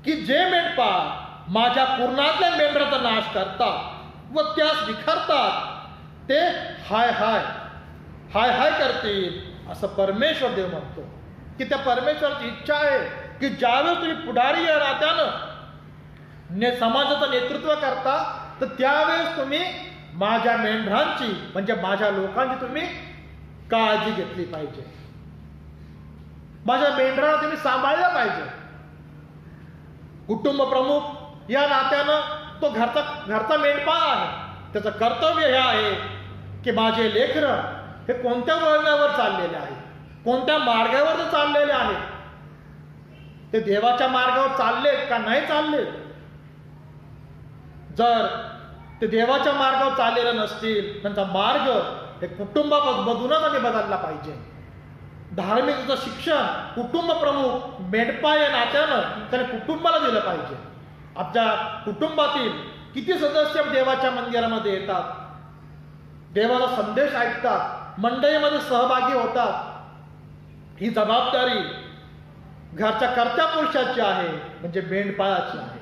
की जे मेंढपाळ माझ्या कुरणातल्या मेंढराचा नाश करतात व त्यास विखरतात ते हाय हाय हाय हाय करतील असं परमेश्वर देव म्हणतो. की त्या परमेश्वराची इच्छा आहे की ज्यावेळेस तुम्ही पुढारी या नात्यानं समाजाचं नेतृत्व करता तर त्यावेळेस तुम्ही माझ्या मेंढरांची म्हणजे माझ्या लोकांची तुम्ही काळजी घेतली पाहिजे. माझ्या मेंढरांना तुम्ही सांभाळलं पाहिजे. कुटुंब प्रमुख या नात्यानं तो घरचा मेंढपाळ आहे. त्याचं कर्तव्य हे आहे की माझे लेकरं हे कोणत्या वळणावर चाललेले आहे, कोणत्या मार्गावर ते चाललेले आहेत, ते देवाच्या मार्गावर चाललेत का नाही चाललेत. जर ते देवाच्या मार्गावर चाललेले नसतील त्यांचा मार्ग हे कुटुंबामधूनच आम्ही बदलला पाहिजे. धार्मिकतेचं शिक्षण कुटुंब प्रमुख मेंढपाळ या नात्यानं त्याने कुटुंबाला दिलं पाहिजे. आपल्या कुटुंबातील किती सदस्य देवाच्या मंदिरामध्ये येतात, देवाचा संदेश ऐकतात, मंडळीमध्ये सहभागी होतात, ही जबाबदारी घरच्या कर्त्या पुरुषाची आहे म्हणजे मेंढपाळाची आहे.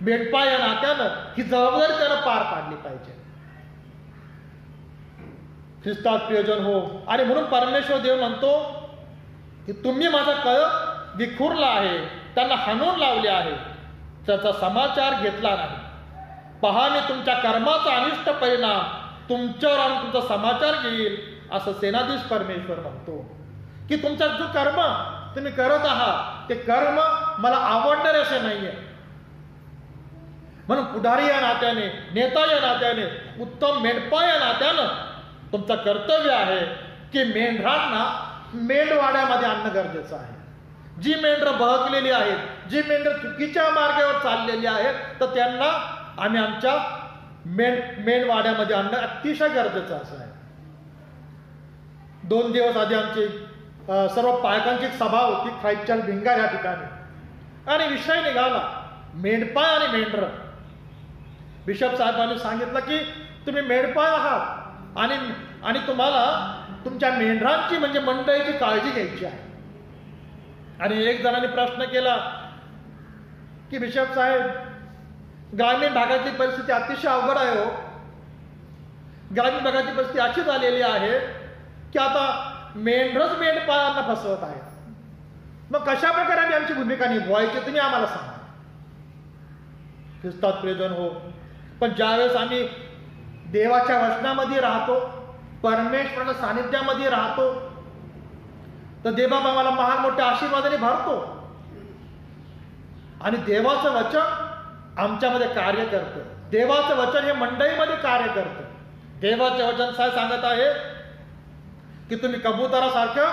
मेंढपाळ या नात्यानं ही जबाबदारी त्यानं पार पाडली पाहिजे. ख्रिस्तात प्रियजन हो. आणि म्हणून परमेश्वर देव म्हणतो की तुम्ही माझा कळप विखुरला आहे, त्यांना हाणून लावले आहे, त्याचा समाचार घेतला नाही. पहा मी तुमच्या कर्माचा अनिष्ट परिणाम तुमच्यावर आणि तुमचा समाचार घेईल असं सेनाधीश परमेश्वर म्हणतो. की तुमचा जो कर्म तुम्ही करत आहात ते कर्म मला आवडणारे असे नाहीये. म्हणून पुढारी या नात्याने, नेता या नात्याने, उत्तम मेंढपाळ या नात्यानं तुमचं कर्तव्य आहे की मेंढरांना मेंढवाड्यामध्ये आणणं गरजेचं आहे. जी मेंढरं बहकलेली आहेत, जी मेंढरं चुकीच्या मार्गावर चाललेली आहेत तर त्यांना आम्ही आमच्या मेंढवाड्यामध्ये आणणं अतिशय गरजेचं असं आहे. 2 दिवस आधी आमची सर्व पालकांची सभा होती ख्राईस्टचर्च भिंगार या ठिकाणी आणि विषय निघाला मेंढपाळ आणि मेंढर. बिशप साहेबांनी सांगितलं की तुम्ही मेंढपाळ आहात आणि तुम्हाला तुमच्या मेंढरांची म्हणजे मंडळीची काळजी घ्यायची आहे. आणि एक जणांनी प्रश्न केला की बिशप साहेब ग्रामीण भागातली परिस्थिती अतिशय अवघड आहे हो. ग्रामीण भागाची परिस्थिती अशी झालेली आहे की आता मेंढरच मेंढपाळांना फसवत आहेत. मग कशा प्रकारे आम्ही आमची भूमिका निभवायची तुम्ही आम्हाला सांगा. ख्रिस्तात प्रियजन हो. पण ज्यावेळेस आम्ही देवाच्या वचनामध्ये राहतो, परमेश्वराच्या सानिध्यामध्ये राहतो तर देवबाबा आम्हाला महान मोठ्या आशीर्वादाने भरतो आणि देवाचं वचन आमच्यामध्ये कार्य करतं. देवाचं वचन हे मंडळीमध्ये कार्य करतं. देवाचे वचन सांगत आहे की तुम्ही कबुतरासारखं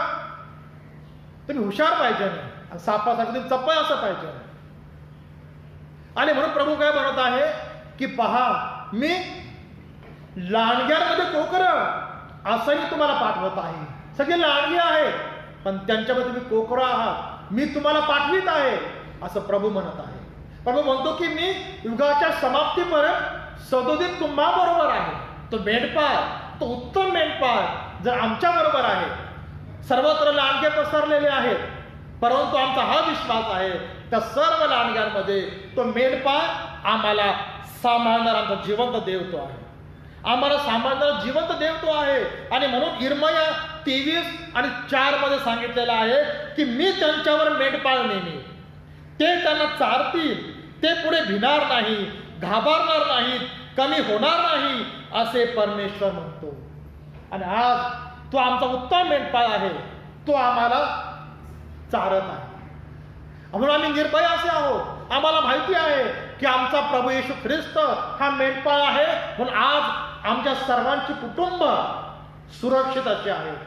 तुम्ही हुशार पाहिजे नाही आणि सापासारखं तुम्ही चपळ असं पाहिजे नाही. आणि म्हणून प्रभू काय म्हणत आहे की पहा मी लांडग्यांमध्ये कोकरं असंही तुम्हाला पाठवत आहे. सगळे लांडगे आहेत पण त्यांच्यामध्ये तुम्ही कोकरं आहात, मी तुम्हाला पाठवित आहे असं प्रभू म्हणत आहे. प्रभू म्हणतो की मी युगाच्या समाप्तीपर्यंत सदोदित तुम्हा बरोबर आहे. तो मेंढपाळ, तो उत्तम मेंढपाळ जर आमच्या बरोबर आहे. सर्वत्र लांडगे पसरलेले आहेत परंतु आमचा हा विश्वास आहे त्या सर्व लांडग्यांमध्ये तो मेंढपाळ आम्हाला सांभाळणारा आमचा जिवंत देव तो आहे. आम्हाला सांभाळणारा जिवंत देव तो आहे. आणि म्हणून यिर्मया 23:4 मध्ये सांगितलेलं आहे की मी त्यांच्यावर मेंढपाळ नेमी, ते त्यांना चारतील, ते पुढे भिणार नाही, घाबरणार नाहीत, कमी होणार नाही असे परमेश्वर म्हणतो. आणि आज तो आमचा उत्तम मेंढपाळ आहे, तो आम्हाला चारत आहे. म्हणून आम्ही निर्भय असे आहोत. आम्हाला माहिती आहे की आमचा प्रभू येशू ख्रिस्त हा मेंढपाळ आहे. म्हणून आज आमच्या सर्वांची कुटुंब सुरक्षित असे आहेत.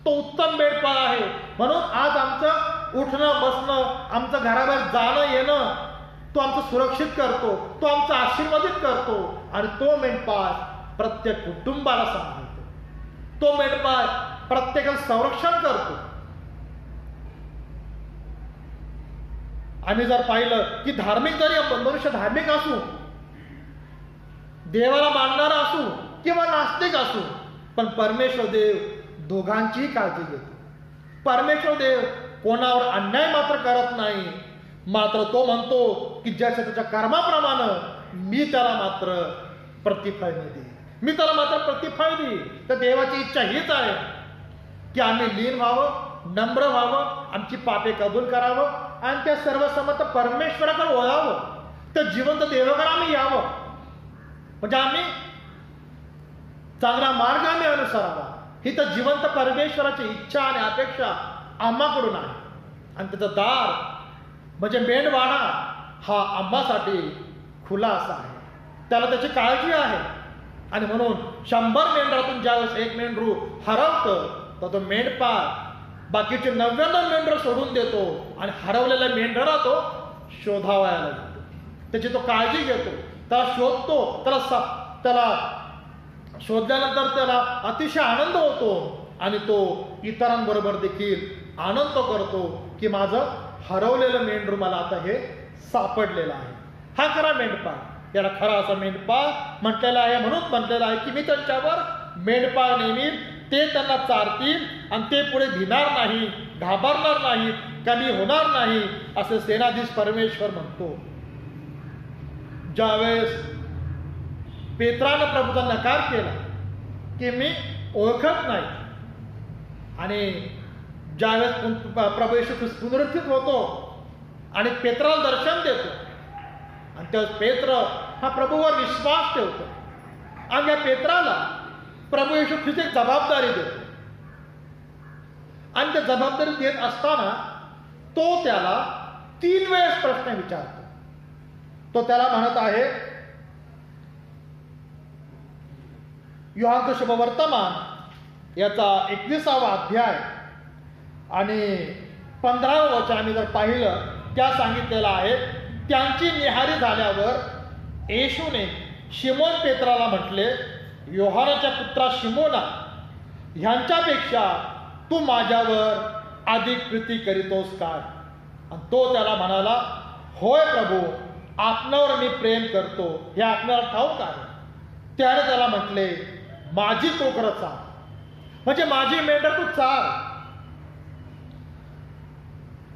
तो उत्तम मेंढपाळ आहे. म्हणून आज आमचं उठणं बसणं, आमचं घराबाहेर जाणं येणं तो आमचं सुरक्षित करतो, तो आमचं आशीर्वादित करतो. आणि तो मेंढपाळ प्रत्येक कुटुंबाला सांभाळतो, तो मेंढपाळ प्रत्येकाचं संरक्षण करतो. आम्ही जर पाहिलं की धार्मिक जरी मनुष्य धार्मिक असू, देवाला मानणारा असू किंवा नास्तिक असू, पण परमेश्वर देव दोघांचीही काळजी घेतो. परमेश्वर देव कोणावर अन्याय मात्र करत नाही. मात्र तो म्हणतो की ज्याच्या त्याच्या कर्माप्रमाणे मी त्याला मात्र प्रतिफळ देईन, मी त्याला मात्र प्रतिफळ देईन. तर देवाची इच्छा हीच आहे की आम्ही लीन व्हावं, नम्र व्हावं, आमची पापे कबूल करावं आणि त्या सर्वसमर्थ परमेश्वराकडे वळावं. तर जिवंत देवाकडे आम्ही यावं, म्हणजे आम्ही चांगला मार्ग आम्ही अनुसरावा. ही तर जिवंत परमेश्वराची इच्छा आणि अपेक्षा आम्हाकडून आहे. आणि त्याचं दार म्हणजे मेंढवाडा हा आम्हासाठी खुला असा आहे, त्याला त्याची काळजी आहे. आणि म्हणून 100 मेंढरातून ज्यावेळेस एक मेंढरू हरवतं तर तो मेंढपाळ बाकीचे 99 मेंढर सोडून देतो आणि हरवलेला मेंढरा तो शोधावायला लागतो, त्याची तो काळजी घेतो, त्याला शोधतो. त्याला शोधल्यानंतर त्याला अतिशय आनंद होतो आणि तो इतरांबरोबर देखील आनंद करतो की माझं हरवलेलं मेंढरू मला आता हे सापडलेलं आहे. हा खरा मेंढपाळ, याला खरा असा मेंढपाळ म्हटलेला आहे. म्हणून म्हटलेलं आहे की मी त्यांच्यावर मेंढपाळ नेमीन, ते त्यांना चारतील आणि ते पुढे भिणार नाही, घाबरणार नाही, कमी होणार नाही, असे सेनाधीश परमेश्वर म्हणतो. ज्यावेळेस पेत्रानं प्रभूचा नकार केला की मी ओळखत नाही, आणि ज्यावेळेस प्रभू येशू ख्रिस्त पुनरुत्थित होतो आणि पेत्राला दर्शन देतो आणि त्यावेळेस पेत्र हा प्रभूवर विश्वास ठेवतो आणि या पेत्राला प्रभू येशू ख्रिस्त एक जबाबदारी देतो. आणि त्या जबाबदारी देत असताना तो त्याला 3 वेळेस प्रश्न विचारतो. तो त्याला म्हणत आहे, योहानचं शुभवर्तमान याचा 21वा अध्याय आणि 15वं वचन आम्ही जर पाहिलं, त्या सांगितलेलं आहे, त्यांची निहारी झाल्यावर येशूने शिमोन पेत्राला म्हटले, योहानाच्या पुत्रा शिमोना, ह्यांच्यापेक्षा तू माझ्यावर अधिक प्रीती करीतोस काय? आणि तो त्याला म्हणाला, होय प्रभू, आपणावर मी प्रेम करतो, हे आपल्याला ठाऊक आहे. त्याने त्याला म्हटले, माझी टोकरं चार, म्हणजे माझी मेंढर तू चार.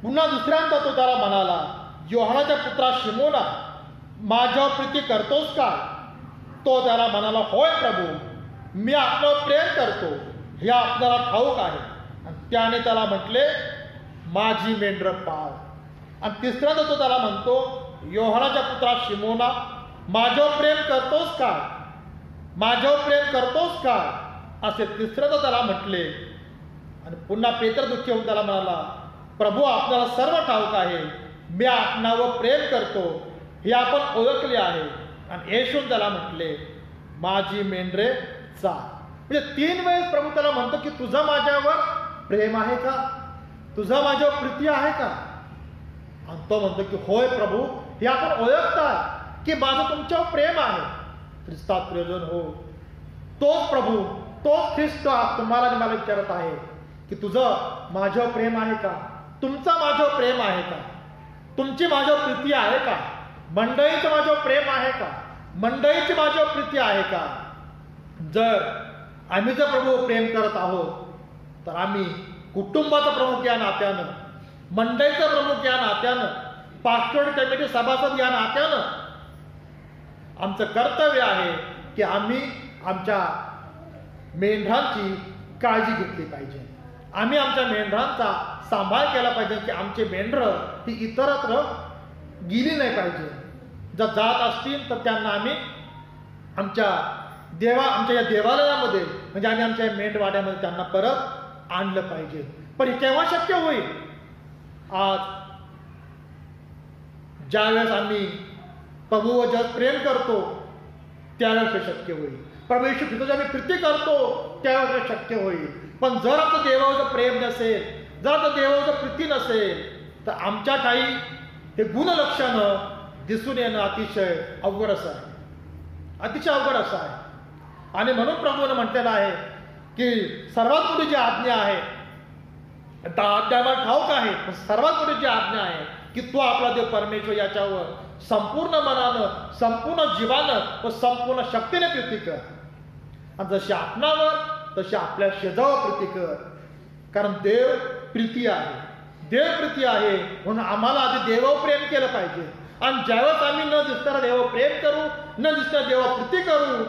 पुन्हा दुसऱ्यांदा तो त्याला म्हणाला, योहानाच्या पुत्रा शिमोना, माझ्यावर प्रीती करतोस का? तो त्याला म्हणाला, होय प्रभू, मी आपल्यावर प्रेम करतो, हे आपल्याला ठाऊक आहे. आणि त्याने त्याला म्हटले, माझी मेंढर पाळ. आणि तिसऱ्यांदा तो त्याला म्हणतो, योहानाच्या पुत्रा शिमोना, माझ्यावर प्रेम करतोस का? माझ्यावर प्रेम करतोस का? असे तिसऱ्यांदा त्याला म्हटले. आणि पुन्हा पेत्र दुःखी होऊन त्याला म्हणाला, प्रभू, आपल्याला सर्व ठाऊक आहे, मी आपणावर प्रेम करतो, हे आपण ओळखले आहे. आणि येशून त्याला म्हटले, माझी मेंढरे चार. म्हणजे 3 वेळेस प्रभू त्याला म्हणतो की तुझं माझ्यावर प्रेम आहे का? तुझं माझ्यावर प्रीती आहे का? आणि तो म्हणतो की होय प्रभू, हे आपण ओळखता की माझं तुमच्यावर प्रेम आहे. ख्रिस्तात प्रयोजन हो. तोच प्रभू, तोच ख्रिस्त तुम्हाला आणि मला विचारत आहे की तुझं माझ्यावर प्रेम आहे का? तुमचं माझ्यावर प्रेम आहे का? तुमची माझ्यावर प्रीती आहे का? मंडळीचं माझ्यावर प्रेम आहे का? मंडळीची माझ्यावर प्रीती आहे का? जर आम्ही जर प्रभू प्रेम करत आहोत तर आम्ही कुटुंबाचा प्रमुख या नात्यानं, मंडळीचा प्रमुख या नात्यानं, पास्टोरल कमिटी सभासद या नात्यानं आमचं कर्तव्य आहे की आम्ही आमच्या मेंढरांची काळजी घेतली पाहिजे. आम्ही आमच्या मेंढरांचा सांभाळ केला पाहिजे की आमचे मेंढरं ही इतरत्र गेली नाही पाहिजे. जर जात असतील तर त्यांना आम्ही आमच्या या देवालयामध्ये, म्हणजे आम्ही आमच्या मेंढवाड्यामध्ये त्यांना परत आणलं पाहिजे. पण हे केव्हा शक्य होईल? आज ज्यावेळेस आम्ही प्रभूवर जग प्रेम करतो त्यावेळेस हे शक्य होईल. प्रभू येशू ख्रिस्ताची आम्ही प्रीती करतो त्यावेळेस शक्य होईल. पण जर आता देवाचं प्रेम नसेल, जर आता देवाचं प्रीती नसेल, तर आमच्या काही हे गुणलक्षण दिसून येणं अतिशय अवघड असं आहे, अतिशय अवघड असं आहे. आणि म्हणून प्रभूने म्हटलेलं आहे की सर्वात मोठी जी आज्ञा आहे, आज्ञा ठाऊक आहे, पण सर्वात मोठी जी आज्ञा आहे की तो आपला देव परमेश्वर याच्यावर संपूर्ण मनानं, संपूर्ण जीवानं व संपूर्ण शक्तीने प्रीती कर. आणि जशी आपणावर तशी आपल्या शेजावर प्रीती कर. कारण देव प्रीती आहे, देव प्रीती आहे, म्हणून आम्हाला आधी देवावर प्रेम केलं पाहिजे. आणि ज्यावेळेस आम्ही न दिसणारा देवावर प्रेम करू, न दिसणारा देवावर प्रीती करू,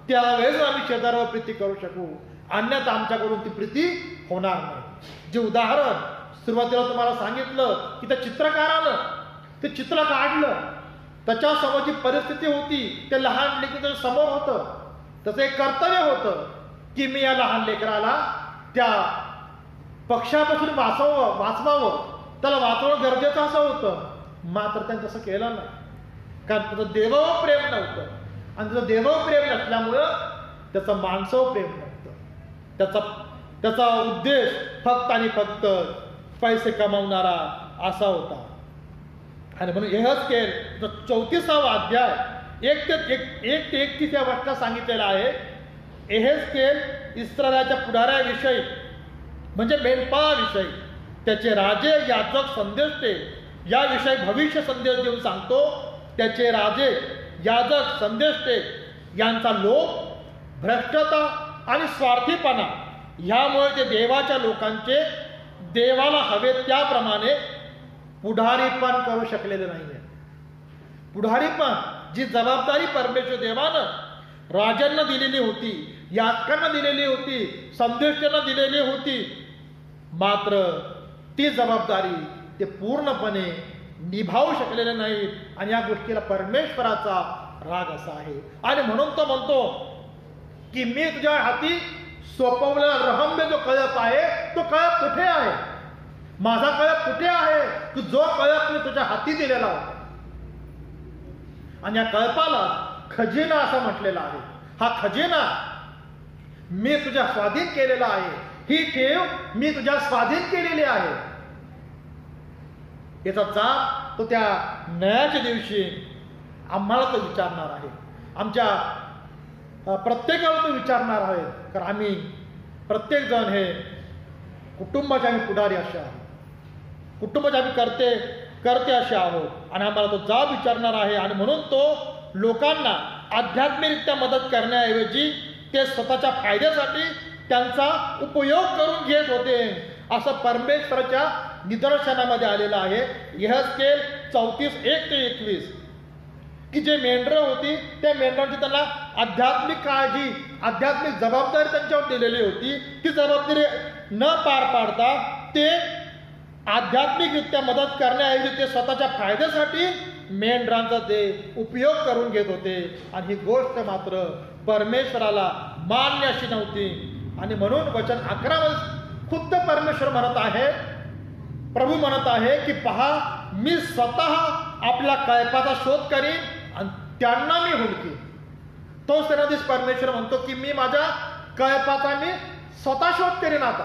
त्यावेळेस आम्ही शेजारावर प्रीती करू शकू. अन्यथा आमच्याकडून ती प्रीती होणार नाही. जे उदाहरण सुरुवातीला तुम्हाला सांगितलं की त्या चित्रकारानं ते चित्र काढलं, त्याच्यासमोर जी परिस्थिती होती ते लहान लेकराच्या समोर होतं. त्याचं एक कर्तव्य होतं की मी या लहान लेकराला त्या पक्षापासून वाचवावं, त्याला वाचवणं गरजेचं असं होतं. मात्र त्याने तसं केलं नाही, कारण त्याचं देवावर प्रेम नव्हतं. आणि त्याचं देवावर प्रेम नसल्यामुळं त्याचं माणसावर प्रेम नव्हतं. त्याचा उद्देश फक्त आणि फक्त पैसे कमावणारा असा होता. आणि म्हणून यहेजकेल 34वा अध्याय 1 ते 31 या वचनात सांगितलेला आहे. यहेजकेल इस्रायलाच्या पुढाऱ्याविषयी म्हणजे मेंढपाळाविषयी, त्याचे राजे, याजक, संदेष्टे याविषयी भविष्य संदेश देऊन सांगतो. त्याचे राजे, याजक, संदेष्टे यांचा लोभ, भ्रष्टता आणि स्वार्थीपणा यामुळे ते देवाच्या लोकांचे देवाला हवे त्याप्रमाणे पुढारीपण करू शकलेले नाहीये. पुढारीपण जी जबाबदारी परमेश्वर देवानं राजांना दिलेली होती, याजकांना दिलेली होती, संदेष्टांना दिलेली होती, मात्र ती जबाबदारी ते पूर्णपणे निभावू शकलेले नाहीत. आणि या गोष्टीला परमेश्वराचा राग असा आहे. आणि म्हणून तो म्हणतो की मी तुझ्या हाती सोपवलेला रहम्य जो कळप आहे तो कळप कुठे आहे, माझा कळप कुठे आहे, की जो कळप मी तुझ्या हाती दिलेला होता. आणि या कळपाला खजिना असं म्हटलेलं आहे. हा खजिना मी तुझ्या स्वाधीन केलेला आहे, ही ठेव मी तुझ्या स्वाधीन केलेली आहे. याचा जाब तो त्या न्यायाच्या दिवशी आम्हाला तो विचारणार आहे, आमच्या प्रत्येकाला तो विचारणार आहे. कारण आम्ही प्रत्येक जण हे कुटुंबाचे आम्ही पुढारी असे आहोत, कुटुंबाचे आम्ही करते असे आहोत आणि आम्हाला तो जाब विचारणार आहे. आणि म्हणून तो लोकांना आध्यात्मिकरित्या मदत करण्याऐवजी ते स्वतःच्या फायद्यासाठी त्यांचा उपयोग करून घेत होते असं परमेश्वराच्या निदर्शनामध्ये आलेलं आहे. यहेजकेल 34:1 ते 21 की जे मेंढरं होती त्या मेंढरांची त्यांना आध्यात्मिक काळजी, आध्यात्मिक जबाबदारी त्यांच्यावर दिलेली होती. ती जबाबदारी न पार पाडता ते आध्यात्मिकरित्या मदत करण्याऐवजी ते स्वतःच्या फायद्यासाठी मेंढरांचा ते उपयोग करून घेत होते. आणि ही गोष्ट मात्र परमेश्वराला मान्य अशी नव्हती. आणि म्हणून वचन 11 मध्ये खुद्द परमेश्वर म्हणत आहे, प्रभू म्हणत आहे की पहा मी स्वतः आपल्या कळपाचा शोध करीन आणि त्यांना मी हुडकीन. तो सेनाधीश परमेश्वर म्हणतो की मी माझ्या कळपाचा मी स्वतः शोध करीन. आता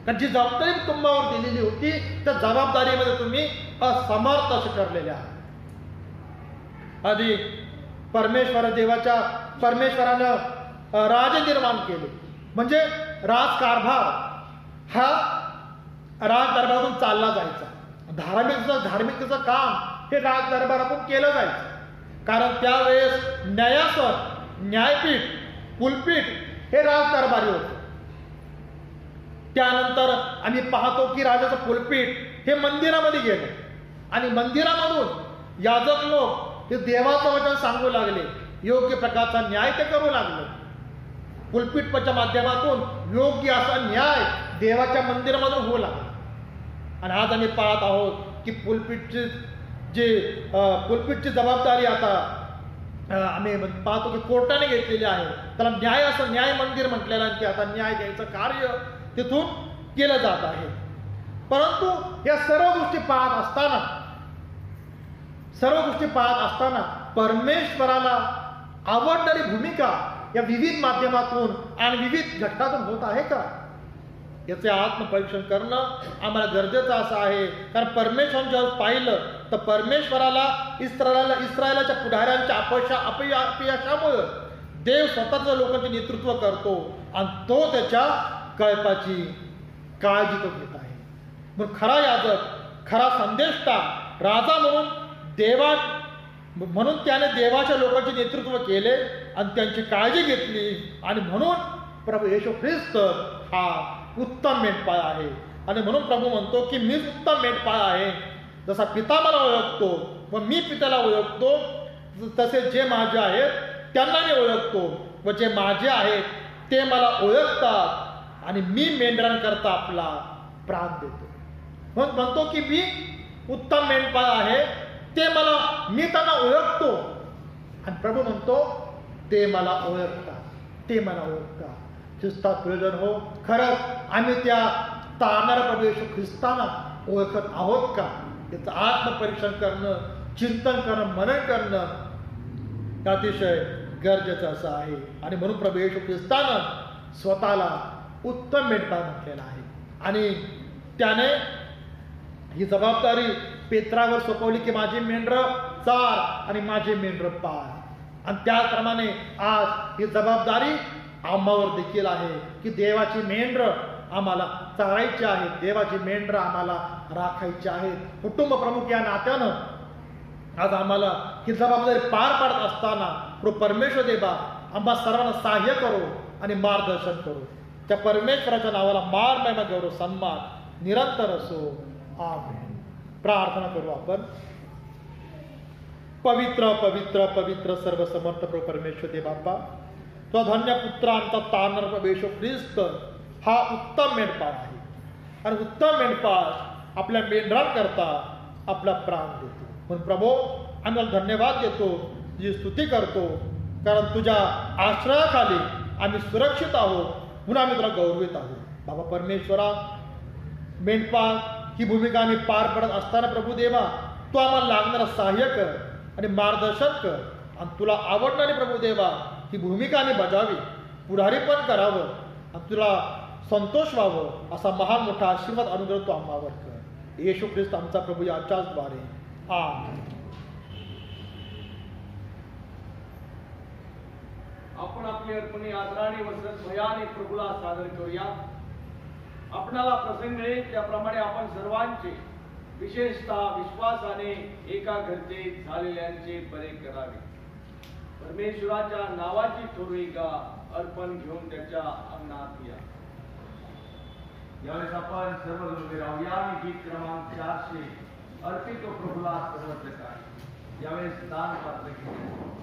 कारण जी जबाबदारी तुम्हाला दिलेली होती त्या जबाबदारीमध्ये तुम्ही असमर्थ असे ठरलेले आहात. आधी परमेश्वरानं राज निर्माण केले, म्हणजे राजकारभार हा राजदरबारातून चालला जायचा. धार्मिकतेचं काम हे राजदरबारातून केलं जायचं. कारण त्यावेळेस न्यायासन, न्यायपीठ, कुलपीठ हे राजदरबारी होते. त्यानंतर आम्ही पाहतो की राजाचं कुलपीठ हे मंदिरामध्ये गेलं आणि मंदिरामधून याजक लोक हे देवाचं वचन सांगू लागले, योग्य प्रकारचा न्याय ते करू लागले. कुलपीठच्या माध्यमातून योग्य असा न्याय देवाच्या मंदिरामधून होऊ लागला. आणि आज आम्ही पाहत आहोत की कुलपीठची जबाबदारी आता आम्ही पाहतो की कोर्टाने घेतलेली आहे. त्याला न्याय असं न्याय मंदिर म्हटलेलं आहे की आता न्याय द्यायचं कार्य तिथून केलं जात आहे. परंतु या सर्व गोष्टी पाहत असताना परमेश्वराला आवडणारी भूमिका या विविध माध्यमातून आणि विविध घटकातून होत आहे का? याचे आत्मपरीक्षण करणं आम्हाला गरजेचं असं आहे. कारण परमेश्वराने जेव्हा पाहिलं तर परमेश्वराला इस्रायलाच्या पुढाऱ्यांच्या अपयशामुळे देव स्वतःच्या लोकांचे नेतृत्व करतो आणि तो त्याच्या कळपाची काळजी तो घेत आहे. म्हणून खरा याजक, खरा संदेष्टा, राजा म्हणून त्याने देवाच्या लोकांचे नेतृत्व केले आणि त्यांची काळजी घेतली. आणि म्हणून प्रभू येशू ख्रिस्त हा उत्तम मेंढपाळ आहे. आणि म्हणून प्रभू म्हणतो की मीच उत्तम मेंढपाळ आहे. जसा पिता मला ओळखतो व मी पित्याला ओळखतो, तसे जे माझे आहेत त्यांना मी ओळखतो व जे माझे आहेत ते मला ओळखतात आणि मी मेंढरांकरता आपला प्राण देतो. म्हणून म्हणतो की मी उत्तम मेंढपाळ आहे, मी त्यांना ओळखतो. आणि प्रभू म्हणतो ते मला ओळखतात. ख्रिस्तात प्रयोजन हो, खरंच आम्ही त्या तारणाऱ्या प्रभू येशू ख्रिस्तांना ओळखत आहोत का? याचं आत्मपरीक्षण करणं, चिंतन करणं, मनन करणं अतिशय गरजेचं असं आहे. आणि म्हणून प्रभू येशू ख्रिस्तानं स्वतःला उत्तम मेंढपाळ म्हटलेला आहे. आणि त्याने ही जबाबदारी पेत्रावर सोपवली की माझी मेंढरं चार आणि माझे मेंढरं पाळ. आणि त्याचप्रमाणे आज ही जबाबदारी आम्हावर देखील आहे की देवाची मेंढरं आम्हाला चारायची आहेत, देवाची मेंढरं आम्हाला राखायची आहेत. कुटुंब प्रमुख या नात्यानं आज आम्हाला ही जबाबदारी पार पाडत असताना प्रभू परमेश्वर देवा आम्हा सर्वांना सहाय्य करो आणि मार्गदर्शन करो. त्या परमेश्वराच्या नावाला मार, महिमा, गौरव, सन्मान निरंतर असो. आमेन. प्रार्थना करू आपण. पवित्र पवित्र पवित्र सर्व समर्थ प्रभू परमेश्वर देव बाप्पा, तो धन्य पुत्र आमचा तारणारा प्रभू येशू ख्रिस्त हा उत्तम मेंढपाळ आहे. आणि उत्तम मेंढपाळ आपल्या मेंढरांकरता आपला प्राण देतो. म्हणून प्रभू आम्ही धन्यवाद देतो, तुझी स्तुती करतो, कारण तुझ्या आश्रयाखाली आम्ही सुरक्षित आहोत म्हणून आम्ही तुला गौरवित आहोत. बाबा परमेश्वरा, मेंढपाळ ही भूमिका आम्ही पार पडत असताना प्रभू देवा तू आम्हाला लागणारा सहाय्य कर आणि मार्गदर्शन कर. आणि तुला आवडणारी प्रभू देवा ही भूमिका आम्ही बजावी, पुढारी पण करावं आणि तुला संतोष व्हावं असा महान मोठा आशीर्वाद अनुग्रह तू आम्हावर कर. येशू ख्रिस्त आमचा प्रभू याच्याच द्वारे. आमेन. आपण आपली अर्पणे आदराने व भयाने प्रभूला सादर करूया. आपणाला प्रसंग मिळेल त्याप्रमाणे आपण सर्वांचे, विशेषतः विश्वासाने एका घरचे झालेल्यांचे बरे करावे. परमेश्वराच्या नावाची थोडी गा अर्पण घेऊन त्याच्या अंगणात या. यावेळेस आपण सर्व लोक राहूया आणि गीत क्रमांक 400 अर्पित प्रभूला समर्पित आहे. यावेळेस दान पात्र घेऊया.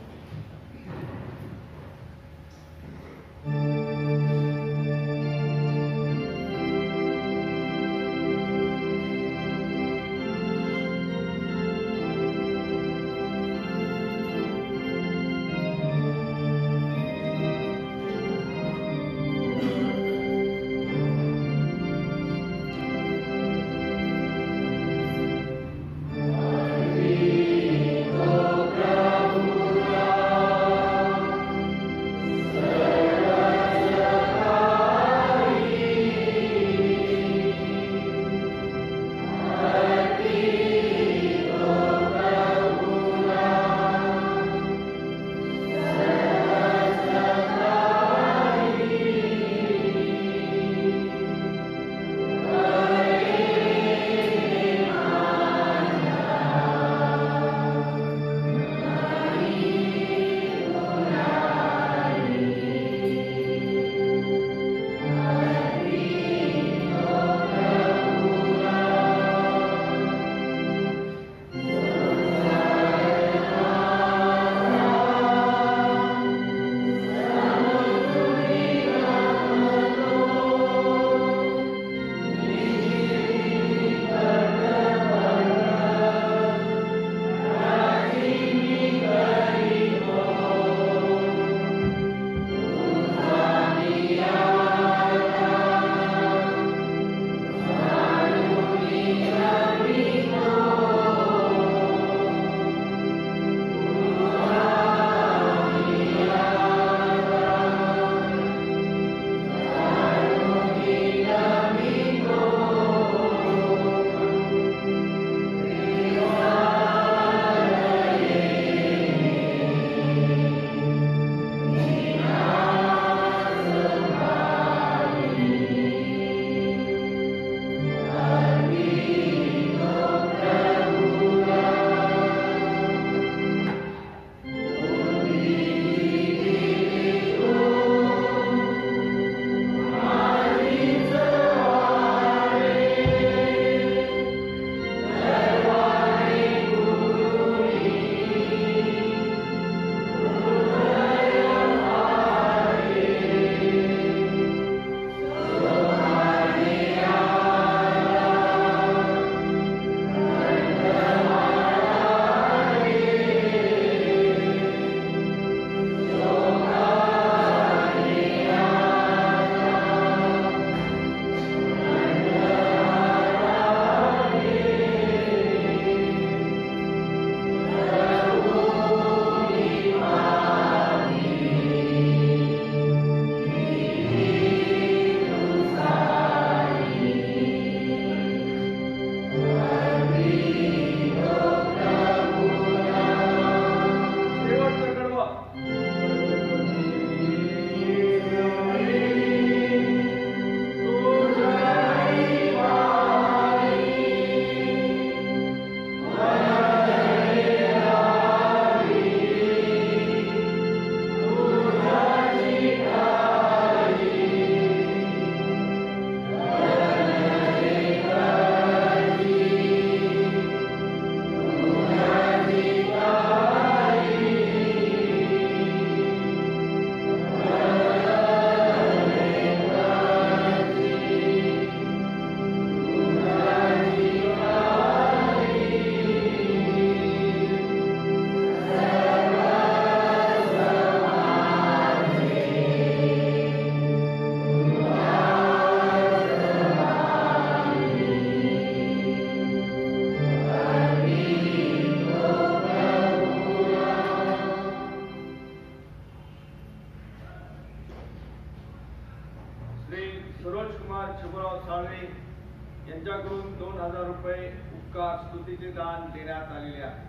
यांच्याकडून 2000 रुपये उपकार स्तुतीचे दान देण्यात आलेले आहे.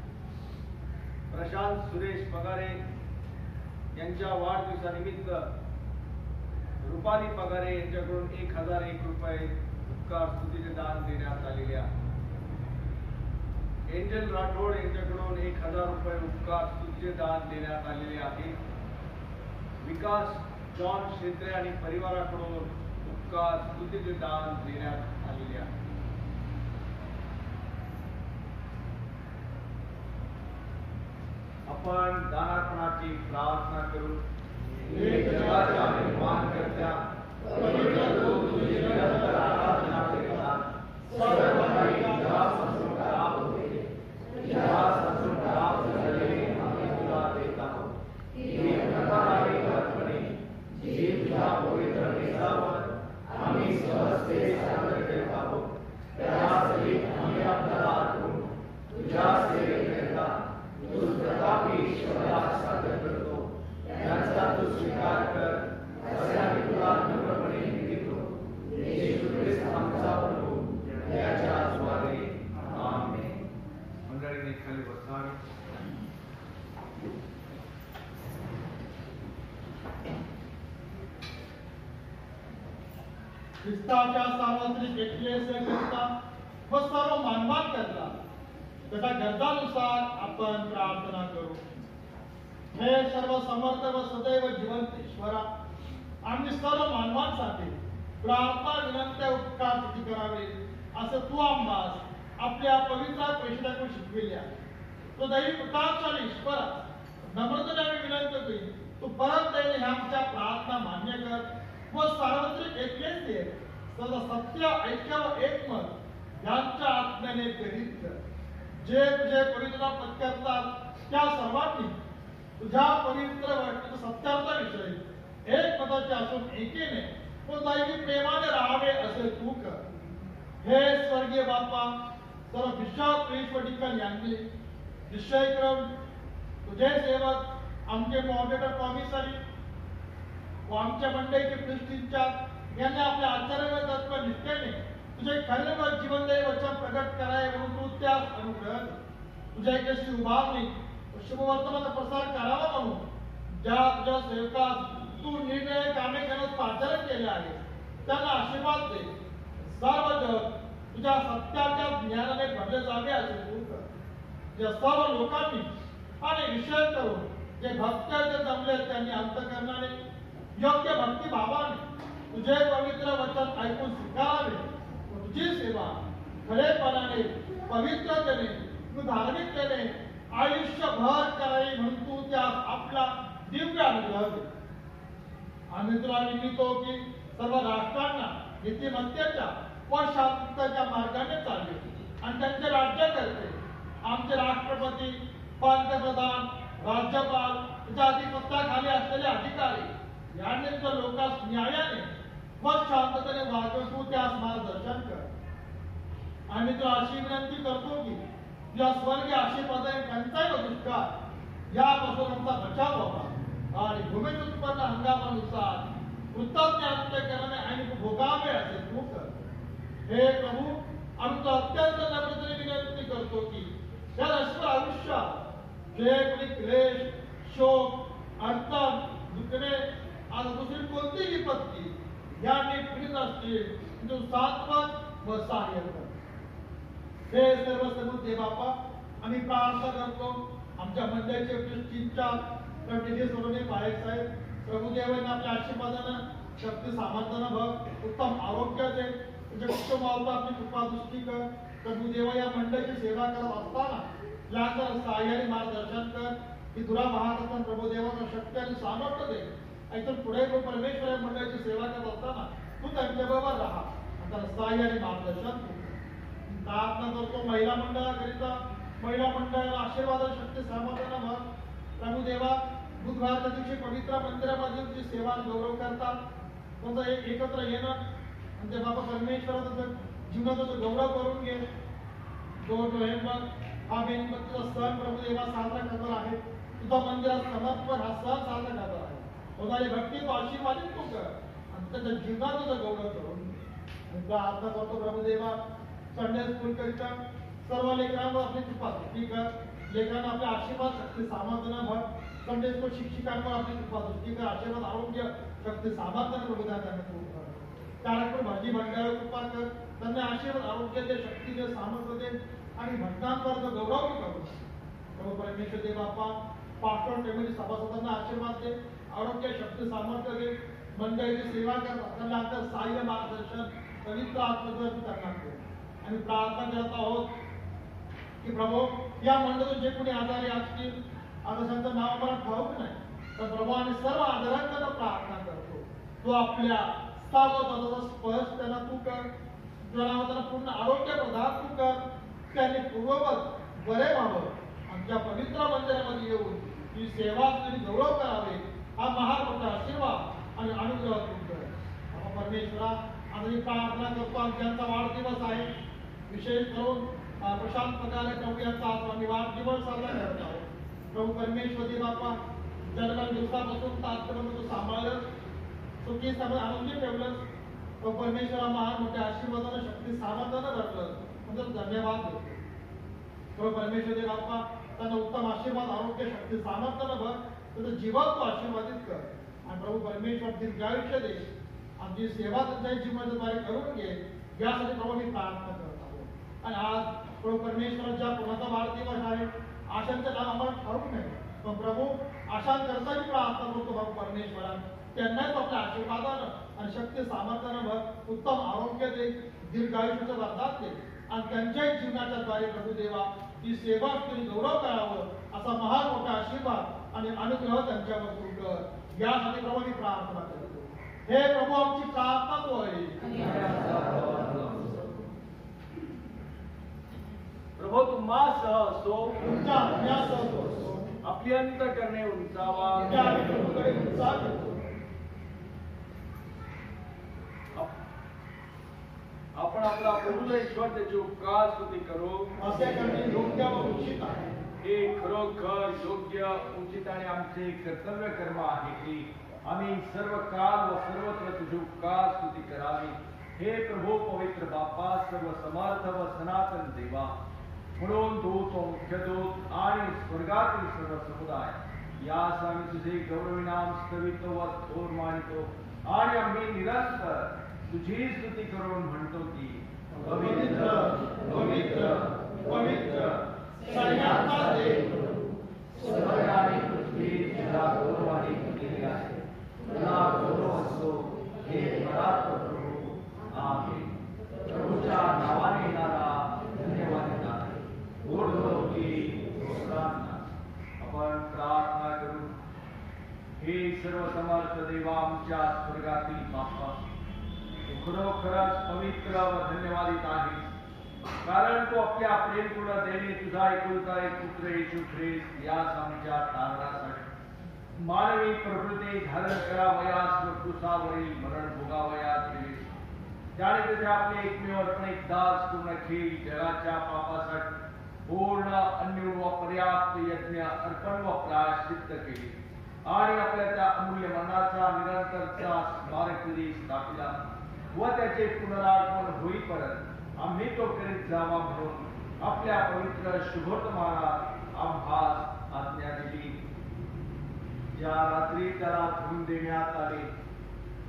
प्रशांत सुरेश पगारे यांच्या वाढदिवसानिमित्त रुपाली पगारे यांच्याकडून 1001 रुपये उपकार स्तुतीचे दान देण्यात आलेले आहे. एंजल राठोड यांच्याकडून 1000 रुपये उपकार स्तुतीचे दान देण्यात आलेले आहे. विकास जॉन शेत्रे आणि परिवाराकडून उपकार स्तुतीचे दान देण्यात आलेले आहे. आपण दानार्पणाची प्रार्थना करू. हे जगाच्या निर्माणकर्त्या पवित्र लोक तुझी निरंतर आराधना करतात. सर्व काही तुझ्यापासून प्राप्त होते. तुझ्यापासून प्राप्त झालेले आम्ही तुला देत आहोत. ही प्रकाराने अर्पणे जी तुझ्या पवित्र नेत्रावर आम्ही सहजते सादर करीत आहोत. त्यासाठी आम्ही आपल्याला अर्पून तुझ्या सेवेकरिता तुझ प्रतापी ईश्वराला सादर करतो. त्यांचा तू स्वीकार कर असे आम्ही तुला नम्रपणे विनंतो. येशू ख्रिस्त आमचा प्रभू त्याच्या द्वारे आमेन. मंडळीने खाली बसावे. ख्रिस्ताच्या सार्वत्रिक एकलेसेकरिता व सर्व मानवांकरिता त्याच्या गरजानुसार आपण प्रार्थना करू. हे सर्व समर्थ व सदैव जिवंत ईश्वरा, आम्ही सर्व मानवांसाठी प्रार्थना विनंत्या उपकार किती करावे असे तू आम्हास आपल्या पवित्र प्रेषणाकडून शिकविले आहे. तो दैवी प्रतापशाली ईश्वरा, नम्रतेने आम्ही विनंती करी तू परत दयेने आमच्या प्रार्थना मान्य कर व सार्वत्रिक एकलेसे सर्व सत्य ऐक्य व एकमत यांच्या आत्म्याने प्रेरित कर. जे तुझे पवित्रता पत्करतात त्या सर्वांनी तुझ्या पवित्र वाटण्याच्या सत्यार्थाविषयी एक मताचे असून एकीने व दैवी प्रेमाने राहावे असे तू कर. हे स्वर्गीय बाप्पा, सर्व बिशप प्रिन्स ठिकाणी आणले निश्चय करून तुझे सेवक आमचे मॉडरेटर कॉमिसरी व आमच्या मंडळीचे प्रिस्टिंच्या यांनी आपल्या आचार्य तत्व निष्ठेने तुझे खरे व जीवनदायी वचन प्रकट करावे म्हणून तू त्यास अनुग्रह दे. तुझ्या यशस्वी उभारणी व शुभवर्तमानाचा प्रसार करावा म्हणून ज्या तुझ्या सेवकास तू निर्णय कामे करण्यास पाचारण केले आहे त्यांना आशीर्वाद दे. सर्व जग तुझ्या सत्याच्या ज्ञानाने भरले जावे असे तू कर. या सर्व लोकांनी आणि विषय करून जे भक्त्याचे जमले त्यांनी अंतःकरणाने योग्य भक्तिभावाने तुझे पवित्र वचन ऐकून स्वीकारावे. तुझी सेवा खरेपणाने पवित्रतेने तू धार्मिकतेने आयुष्यभर करावी म्हणून तू त्या आपला दिव्य अनुग्रह दे. आम्ही तुला विनंतो की सर्व राष्ट्रांना नीतिमत्तेच्या व शांततेच्या मार्गाने चालवे आणि त्यांचे राज्य करते. आमचे राष्ट्रपती, पंतप्रधान, राज्यपाल याच्या अधिपत्याखाली असलेले अधिकारी यांनी तुझ्या लोकांस न्यायाने व शांततेने वागवून तू त्यास मार्गदर्शन कर. आम्ही तुला अशी विनंती करतो की तुझ्या स्वर्गीय आशीर्वादाने टंचाई व दुष्काळ यापासून आमचा बचाव व्हावा आणि भूमीत उत्पन्न हंगामानुसार कृतज्ञ अंत्यकरणे आणि भोगावे असे तू कर. हे प्रभू, आम्ही तुला अत्यंत नम्रतेने विनंती करतो की या नश्वर आयुष्यात जे कोणी क्लेश, शोक, अडचण, दुखणे आणि दुसरी कोणतीही विपत्ती यांनी पीडित असतील तू सात्वत व सहाय्य कर. हे सर्व समृद्ध बाप्पा, आम्ही प्रार्थना करतो आमच्या मंडळीचे प्रिस्टिंच्या निधी सोडवणे पायक साहेब प्रभुदेवांना आपल्या आशीर्वादानं शक्ती सामर्थ्यानं भग उत्तम आरोग्य दे. तुझे कुटुंबावर आपली कृपा दृष्टी कर. प्रभुदेवा या मंडळीची सेवा करत असताना याचं सहाय्याने मार्गदर्शन कर. ही तुला वाहत असताना प्रभुदेवांना शक्ती आणि सामर्थ्य दे. ऐकून पुढे परमेश्वर या मंडळीची सेवा करत असताना तू त्यांच्याबरोबर राहा आणि त्यांना सहाय्याने मार्गदर्शन कर. प्रार्थना करतो महिला मंडळाकरिता, महिला मंडळाला आशीर्वाद शक्ती सामर्थ्यानं भर. प्रभुदेवा, बुधवारच्या दिवशी पवित्र मंदिरामध्ये तुझी सेवा गौरव करतात. त्यांचं एकत्र येणं आणि ते बाबा परमेश्वराचं जीवनाचा गौरव करून घे. 2 नोव्हेंबर हा मेणबत्तीचा सण प्रभुदेवा साजरा करणार आहे. तुझा मंदिरात समर्पण हा सण साजरा करणार आहे. होणारी भक्ती तो आशीर्वादित तू कर आणि त्याच्या जीवनाचा गौरव करून प्रार्थना करतो प्रभुदेवा. संडे स्कूल करिता सर्व लेकरांवर आपली कृपा दृष्टी कर. लेकरांना आपल्या आशीर्वाद शक्ती सामर्थ्याने भर. संडे स्कूल शिक्षिकांवर आपली कृपा दृष्टी कर. आशीर्वाद आरोग्य शक्ती सामर्थ्याने प्रभुदान त्यांना करू कर. शाळेकडून भाजी भांड्यावर कृपा कर. त्यांना आशीर्वाद आरोग्य दे, शक्ती दे, सामर्थ्य दे आणि भक्तांवर गौरव करू. प्रभू परमेश्वर देव बाप्पा पास्टर फॅमिली सभासदांना आशीर्वाद दे, आरोग्य शक्ती सामर्थ्य दे. मंडळीची सेवा कर, त्यांना आता सहाय्य मार्गदर्शन पवित्र आत्मद्वारे त्यांना कर. आणि प्रार्थना करत आहोत की प्रभू या मंडळीतून जे कोणी आजारी असतील, आता त्यांचं नाव आम्हाला ठाऊक नाही, तर प्रभू आम्ही सर्व आजारांकडे प्रार्थना करतो. तो आपल्या सावधानाचा स्पर्श त्यांना तू कर. त्यांना पूर्ण आरोग्य प्रदान तू कर. त्यांनी पूर्ववत बरे व्हावं. आमच्या पवित्र मंदिरामध्ये येऊन ही सेवा तुझी गौरव करावे, हा महान मोठा आशीर्वाद आणि अनुग्रह तू कर. परमेश्वरा आम्ही प्रार्थना करतो. आमचा वाढदिवस आहे, विशेष करून प्रशांत प्रकारे प्रभू यांचा आज आम्ही वाढदिवस साजरा करत आहोत. प्रभू परमेश्वर देव बाप्पा जन्म दिवसापासून तात्पर्यंत तू सांभाळलं, सुखी समज आनंदी ठेवलं. प्रभू परमेश्वरा महान मोठ्या आशीर्वादानं शक्ती सामर्थ्यानं भरलं म्हणजे धन्यवाद देतो. प्रभू परमेश्वर देव बाप्पा त्यांना उत्तम आशीर्वाद आरोग्य शक्ती सामर्थ्यानं भर. त्याचं जीवन तू आशीर्वादित कर. आणि प्रभू परमेश्वर दीर्घायुष्य दे. आमची सेवा त्यांच्या जीवनाद्वारे करून घे, यासाठी प्रभू मी प्रार्थना करत आहोत. आणि आज प्रभू परमेश्वर ज्या कोणाचा वाढदिवस आहे, आशांचं नाव आम्हाला ठाऊक नाही, पण प्रभू आशांकरताही प्रार्थना करतो. प्रभू परमेश्वरा त्यांनाच आपल्या आशीर्वादानं आणि शक्ती सामर्थ्यानं भर. उत्तम आरोग्य दे, दीर्घायुष्याचं वरदान दे आणि त्यांच्याही जीवनाच्या द्वारे प्रभू देवा ही सेवा तुम्ही गौरव करावं, असा महान मोठा आशीर्वाद आणि अनुग्रह त्यांच्यावर तू कर. यासाठी प्रभू मी प्रार्थना करतो. हे प्रभू आमची प्रार्थना तू आहे. प्रभू तुम्हासह असो, तुमच्या आज्ञासह तो असो. आपली अंतःकरणे उंचावा. त्या आम्ही प्रभूकडे उत्साह घेतो. आपण आपला प्रभू ईश्वर त्याची उपकार स्तुती करू. असे करणे योग्य व उचित आहे. हे खरोखर योग्य उचित आणि आमचे कर्तव्य कर्म आहे की आम्ही सर्व काळ व सर्वत्र तुझी उपकार स्तुती करावी. हे प्रभू पवित्र बाप्पा, सर्व समर्थ व सनातन देवा, म्हणून दूत व मुख्य दूत आणि स्वर्गातील सर्व समुदाय यास आम्ही तुझे गौरविनाम स्तवितो व थोर मानितो. आणि आम्ही निरंतर तुझी स्तुती करून म्हणतो की पवित्र पवित्र पवित्र सैन्याचा देव, स्वर्ग आणि पृथ्वी तुझा गौरवाने केलेली आहे. तुला गौरव असो, हे परात्पर प्रभू. आमेन. प्रभूच्या नावाने येणारा धन्यवाद देणारा ऊर्ध्वलोकी होसाना. आपण प्रार्थना करू. हे सर्व समर्थ देवा, आमच्या स्वर्गातील बाप्पा, खरोखरच पवित्र व धन्यवादित आहे, कारण तो आपल्या प्रेमपूर्ण देणे तुझा एकुलता एक पुत्र येशू ख्रिस्त यास आमच्या तारणासाठी मानवी प्रकृती धारण करावयास व क्रूसावरील मरण भोगावयास गेले. त्याने तिथे आपले एकमेव अर्पण एक दास पूर्ण केली. जगाच्या पापासाठी पूर्ण अन्य व पर्याप्त यज्ञ अर्पण व प्रायश्चित्त केले आणि आपल्या त्या अमूल्य मरणाचा निरंतरचा स्मारकविधी स्थापिला व त्याचे पुनरागमन होईपर्यंत आम्ही तो करीत जावा म्हणून आपल्या पवित्र शुभवर्तमानात आम्हास आज्ञा दिली. ज्या रात्री त्याला धरून देण्यात आले,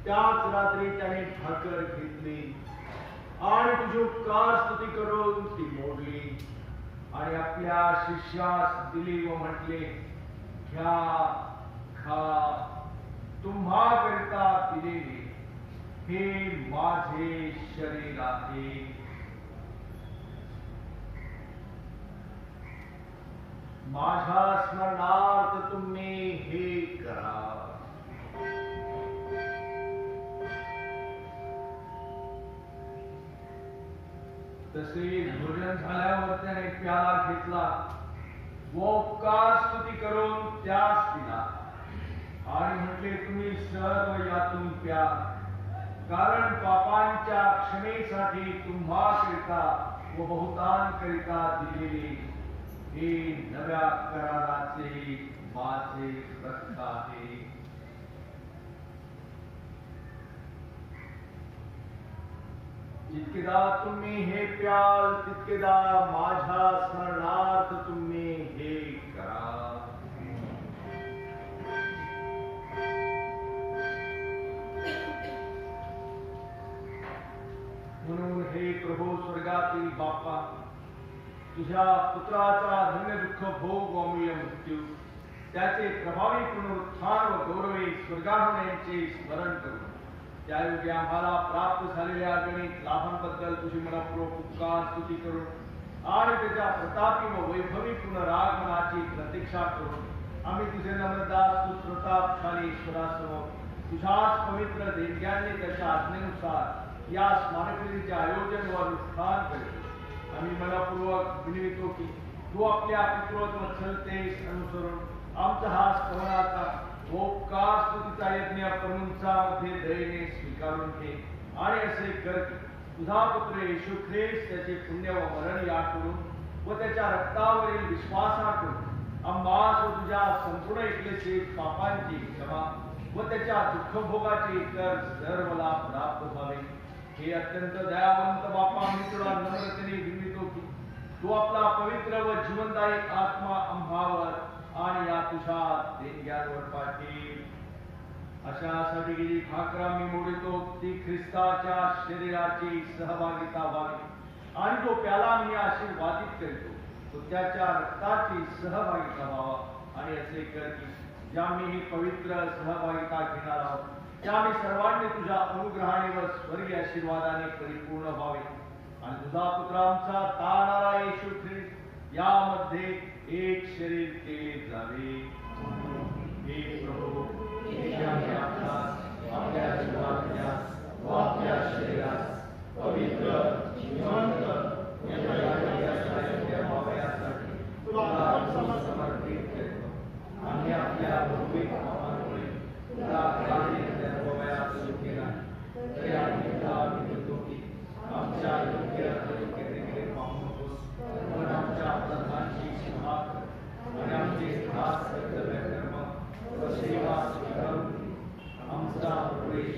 त्याच रात्री त्याने भाकर घेतली आणि तुझी उपकार स्तुती करून ती मोडली आणि आपल्या शिष्यास दिली व म्हटले, घ्या, खा, तुम्हाकरिता दिलेले हे माझे शरीर आहे. माझ्या स्मरणार्थ तुम्ही हे करा. तसे भोजन झाल्यावर त्याने प्याला घेतला व उपकार स्तुती करून त्यास दिला आणि म्हटले, तुम्ही सर्व यातून प्या, कारण पापांच्या क्षमेसाठी तुम्हाकरिता व बहुतांकरिता दिलेले हे नव्या कराराचे माझे रक्त आहे. जितकेदा तुम्ही हे प्याल तितकेदा माझ्या स्मरणार्थ तुम्ही हे करा. म्हणून हे प्रभू स्वर्गातील बाप्पा, तुझ्या पुत्राचा धन्य दुःख भोग व अमूल्य मृत्यू, त्याचे प्रभावी पुनरुत्थान व गौरवी स्वर्गारोहण यांचे स्मरण करू. त्यायोगे आम्हाला प्राप्त झालेल्या गणित लाभांबद्दल तुझी मनपूर्वक उपकार स्तुती करून आणि त्याच्या प्रतापी व वैभवी पुनरागमनाची प्रतीक्षा करून आम्ही तुझे नम्रदास तू प्रतापशाली ईश्वरासमोर तुझ्याच पवित्र देणग्यांनी त्याच्या आज्ञेनुसार या स्मारकलिपीचे आयोजन व अनुष्ठान करतो. आम्ही मनपूर्वक विनवितो की तू आपल्या पितृत्व वत्सलतेस अनुसरून आमचा हा स्तवनाचा उपकार स्तुतीचा यज्ञ परमुंचा मध्ये दयेने स्वीकारून घे आणि असे कर की तुझा पुत्र येशू ख्रिस्त त्याचे पुण्य व मरण याकडून व त्याच्या रक्तावरील विश्वासाकडून आम्हास व तुझ्या संपूर्ण एकलेचे पापांची क्षमा व त्याच्या दुःखभोगाचे कर सर्वला प्राप्त व्हावे. हे अत्यंत दयावंत बापा, मी तुला नम्रतेने विनवितो की तू आपला पवित्र व जीवनदायी आत्मा आम्हावर आणि या तुझ्या देणग्यांवर पाठील. अशासाठी जी भाकरा मी मोडतो ती ख्रिस्ताच्या शरीराची सहभागिता व्हावी आणि जो प्याला मी आशीर्वादित करतो तो त्याच्या रक्ताची सहभागिता व्हावा. आणि असे कर की ज्या मी ही पवित्र सहभागिता घेणार आहोत त्या आम्ही सर्वांनी तुझ्या अनुग्रहाने व स्वर्गीय आशीर्वादाने परिपूर्ण व्हावे आणि तुझा पुत्र आमचा तारणारा येशू ख्रिस्त यामध्ये एक शरीर केले जावे. हे प्रभू, आपल्या जीवात्म्यास व आपल्या शरीरास पवित्र जिवंत तुला समर्पित करतो. आम्ही आपल्या भौतिक कामांमुळे तुला काही वयात केला तरी आम्ही तुला विनवतो की आमच्या योग्य योग्यतेकडे पाहू नकोस, पण आमच्या प्रधानची सेवा कर आणि आमचे खास कर्तव्य कर्म व सेवा स्वीकारून आमचा प्रवेश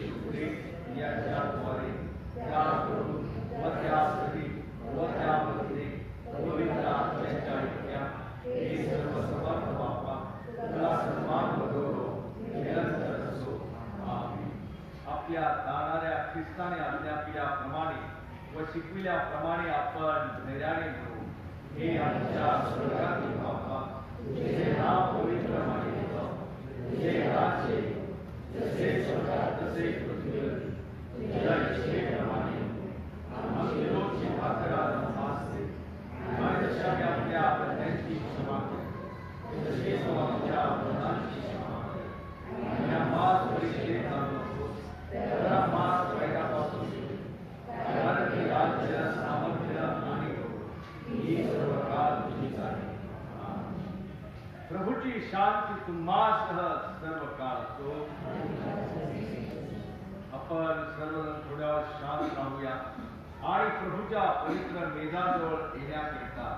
याच्याद्वारे त्या करून व त्यासाठी व त्यामध्ये पवित्र आत्म्याच्या ऐक्या हे सर्व समर्थ बापा तुला सन्मान व गौरव निरंतर असो. आमीन. आपल्या दानाऱ्या ख्रिस्ताने आज्ञा केल्याप्रमाणे व शिकविल्याप्रमाणे आपण धैर्याने म्हणू. हे आमच्या स्वर्गातील बापा, तुझे नाव पवित्र मानले जाओ, तुझे राज्य जसे स्वर्गात तसे पृथ्वीवर तुझ्या इच्छेप्रमाणे आम्ही रोजची भाकर आज आम्हास दे आणि जशी आम्ही आपल्या अपराधांची क्षमा करतो तशी तू आमच्या अपराधांची क्षमा कर आणि आम्हास परीक्षेत आणू नकोस, तर आम्हास वाईटापासून सोड. कारण की राज्य, सामर्थ्य आणि गौरव ही सर्व काळ तुझीच आहे. आमीन. प्रभूची शांती तुम्हासह सर्व काळ असो. आपण सर्वजण थोड्या वेळ शांत राहूया आणि प्रभूच्या पवित्र मेजाजवळ येण्याकरिता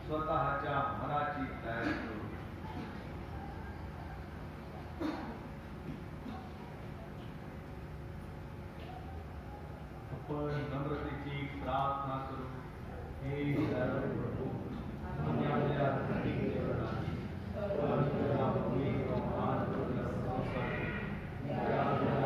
स्वतःच्या मनाची तयारी करू. आपण नम्रतेची प्रार्थना करू. हे सर्व प्रभू, आम्ही आपल्या धनिक देवळाची पवित्र पवित्र महान पवित्र संस्कार आणि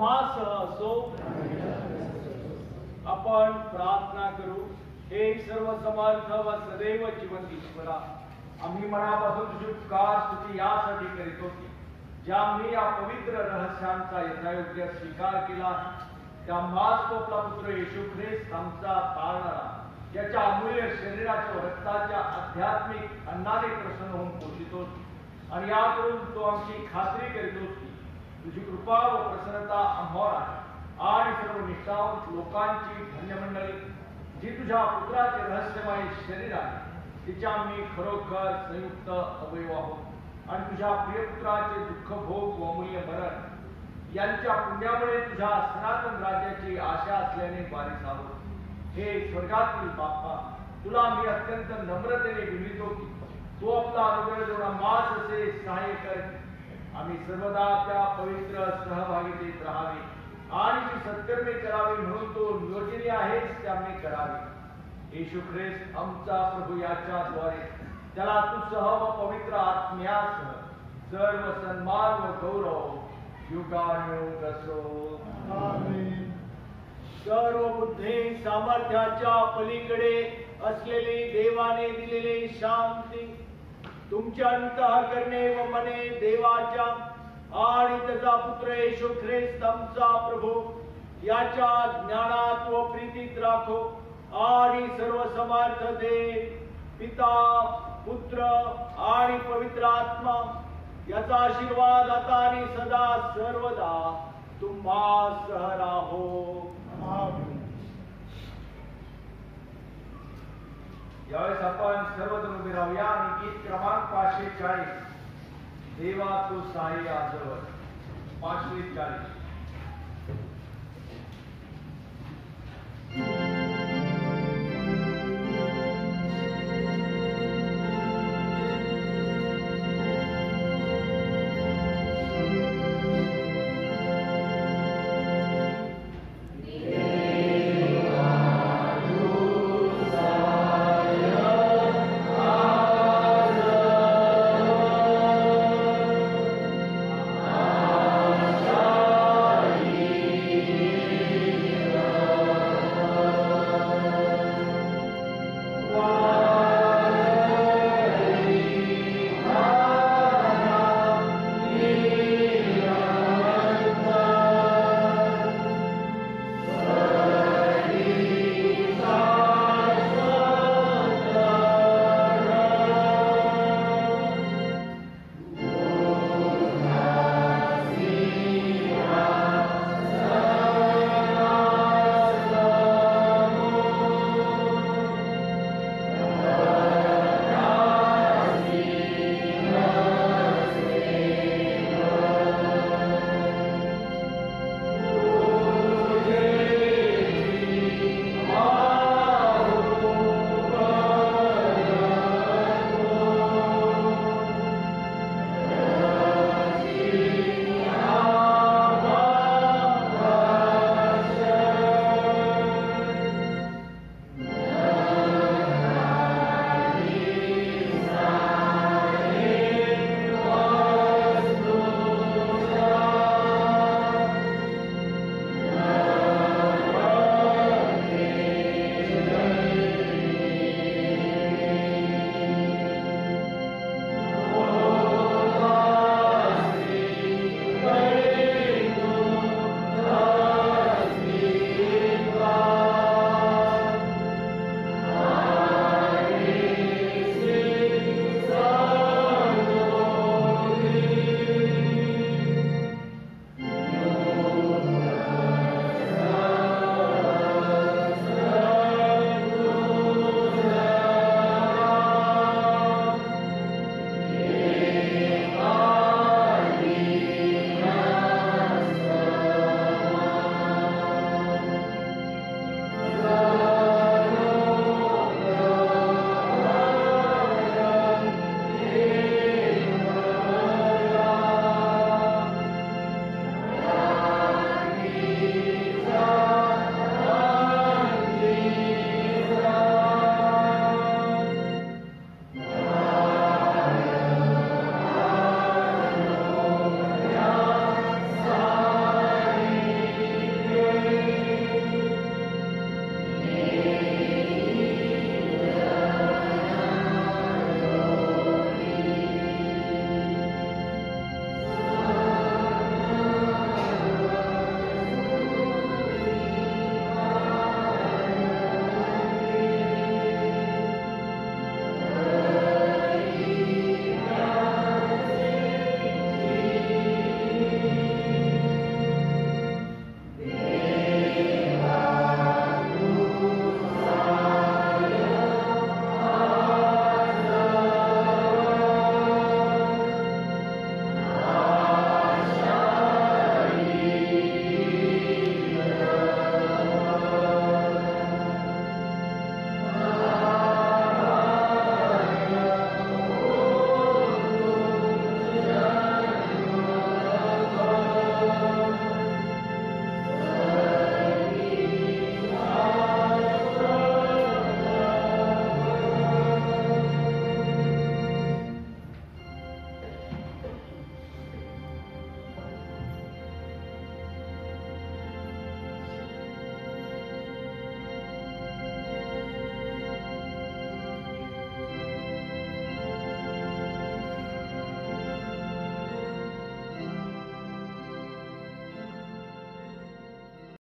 तुम्हासह असो. आपण प्रार्थना करू. हे सर्व समर्थ व सदैव जिवंत ईश्वरा, आम्ही मनापासून तुझी उपकार स्तुती यासाठी करीतो की ज्या मी या पवित्र रहस्यांचा यथायोग्य स्वीकार केला आहे, त्या मास तो आपला पुत्र येशू ख्रिस्त आमचा तारणारा, याच्या अमूल्य शरीराच्या व रक्ताच्या आध्यात्मिक अन्नाने प्रसन्न होऊन पोषितोस. आणि याकडून तो आमची खात्री करीतोस की तुझी कृपा व प्रसन्नता आम्हावर आहे. आणि सर्व निष्ठावंत लोकांची धन्यमंडळी जी तुझ्या पुत्राचे रहस्यमय शरीर आहे, तिच्या आम्ही खरोखर संयुक्त अवयव आहोत. आणि तुझ्या प्रियपुत्राचे दुःख भोग व अमूल्य मरण यांच्या पुण्यामुळे तुझ्या सनातन राज्याची आशा असल्याने वारीस आहोत. हे स्वर्गातील बाप्पा, तुला मी अत्यंत नम्रतेने विनवितो की तू आपला अनुग्रह देऊन आम्हास असे सहाय्य कर. आम्ही सर्वदा त्या पवित्र सहभागितेत राहावे आणि जी सत्कर्मे करावी म्हणून तो नियोजनी आहेस ते आम्ही करावे. येशू ख्रिस्त आमचा प्रभू याच्या द्वारे त्याला तू सह व पवित्र आत्म्यासह सर्व सन्मान व गौरव युगानुयुग असो. आमेन. सर्व बुद्धी सामर्थ्याच्या पलीकडे असलेली देवाने दिलेली शांती तुमच्या अंतःकरणे व मने देवाच्या आणि त्याचा पुत्र येशू ख्रिस्त आमचा प्रभू याच्या ज्ञानात व प्रीतीत राखो. आणि सर्व समर्थ देव पिता पुत्र आणि पवित्र आत्मा याचा आशीर्वाद आता आणि सदा सर्वदा तुम्हासह राहो. आमेन. यावेळेस आपण सर्वजण उभे राहूया आणि गीत क्रमांक 540 देवा तू साई आजवर 540.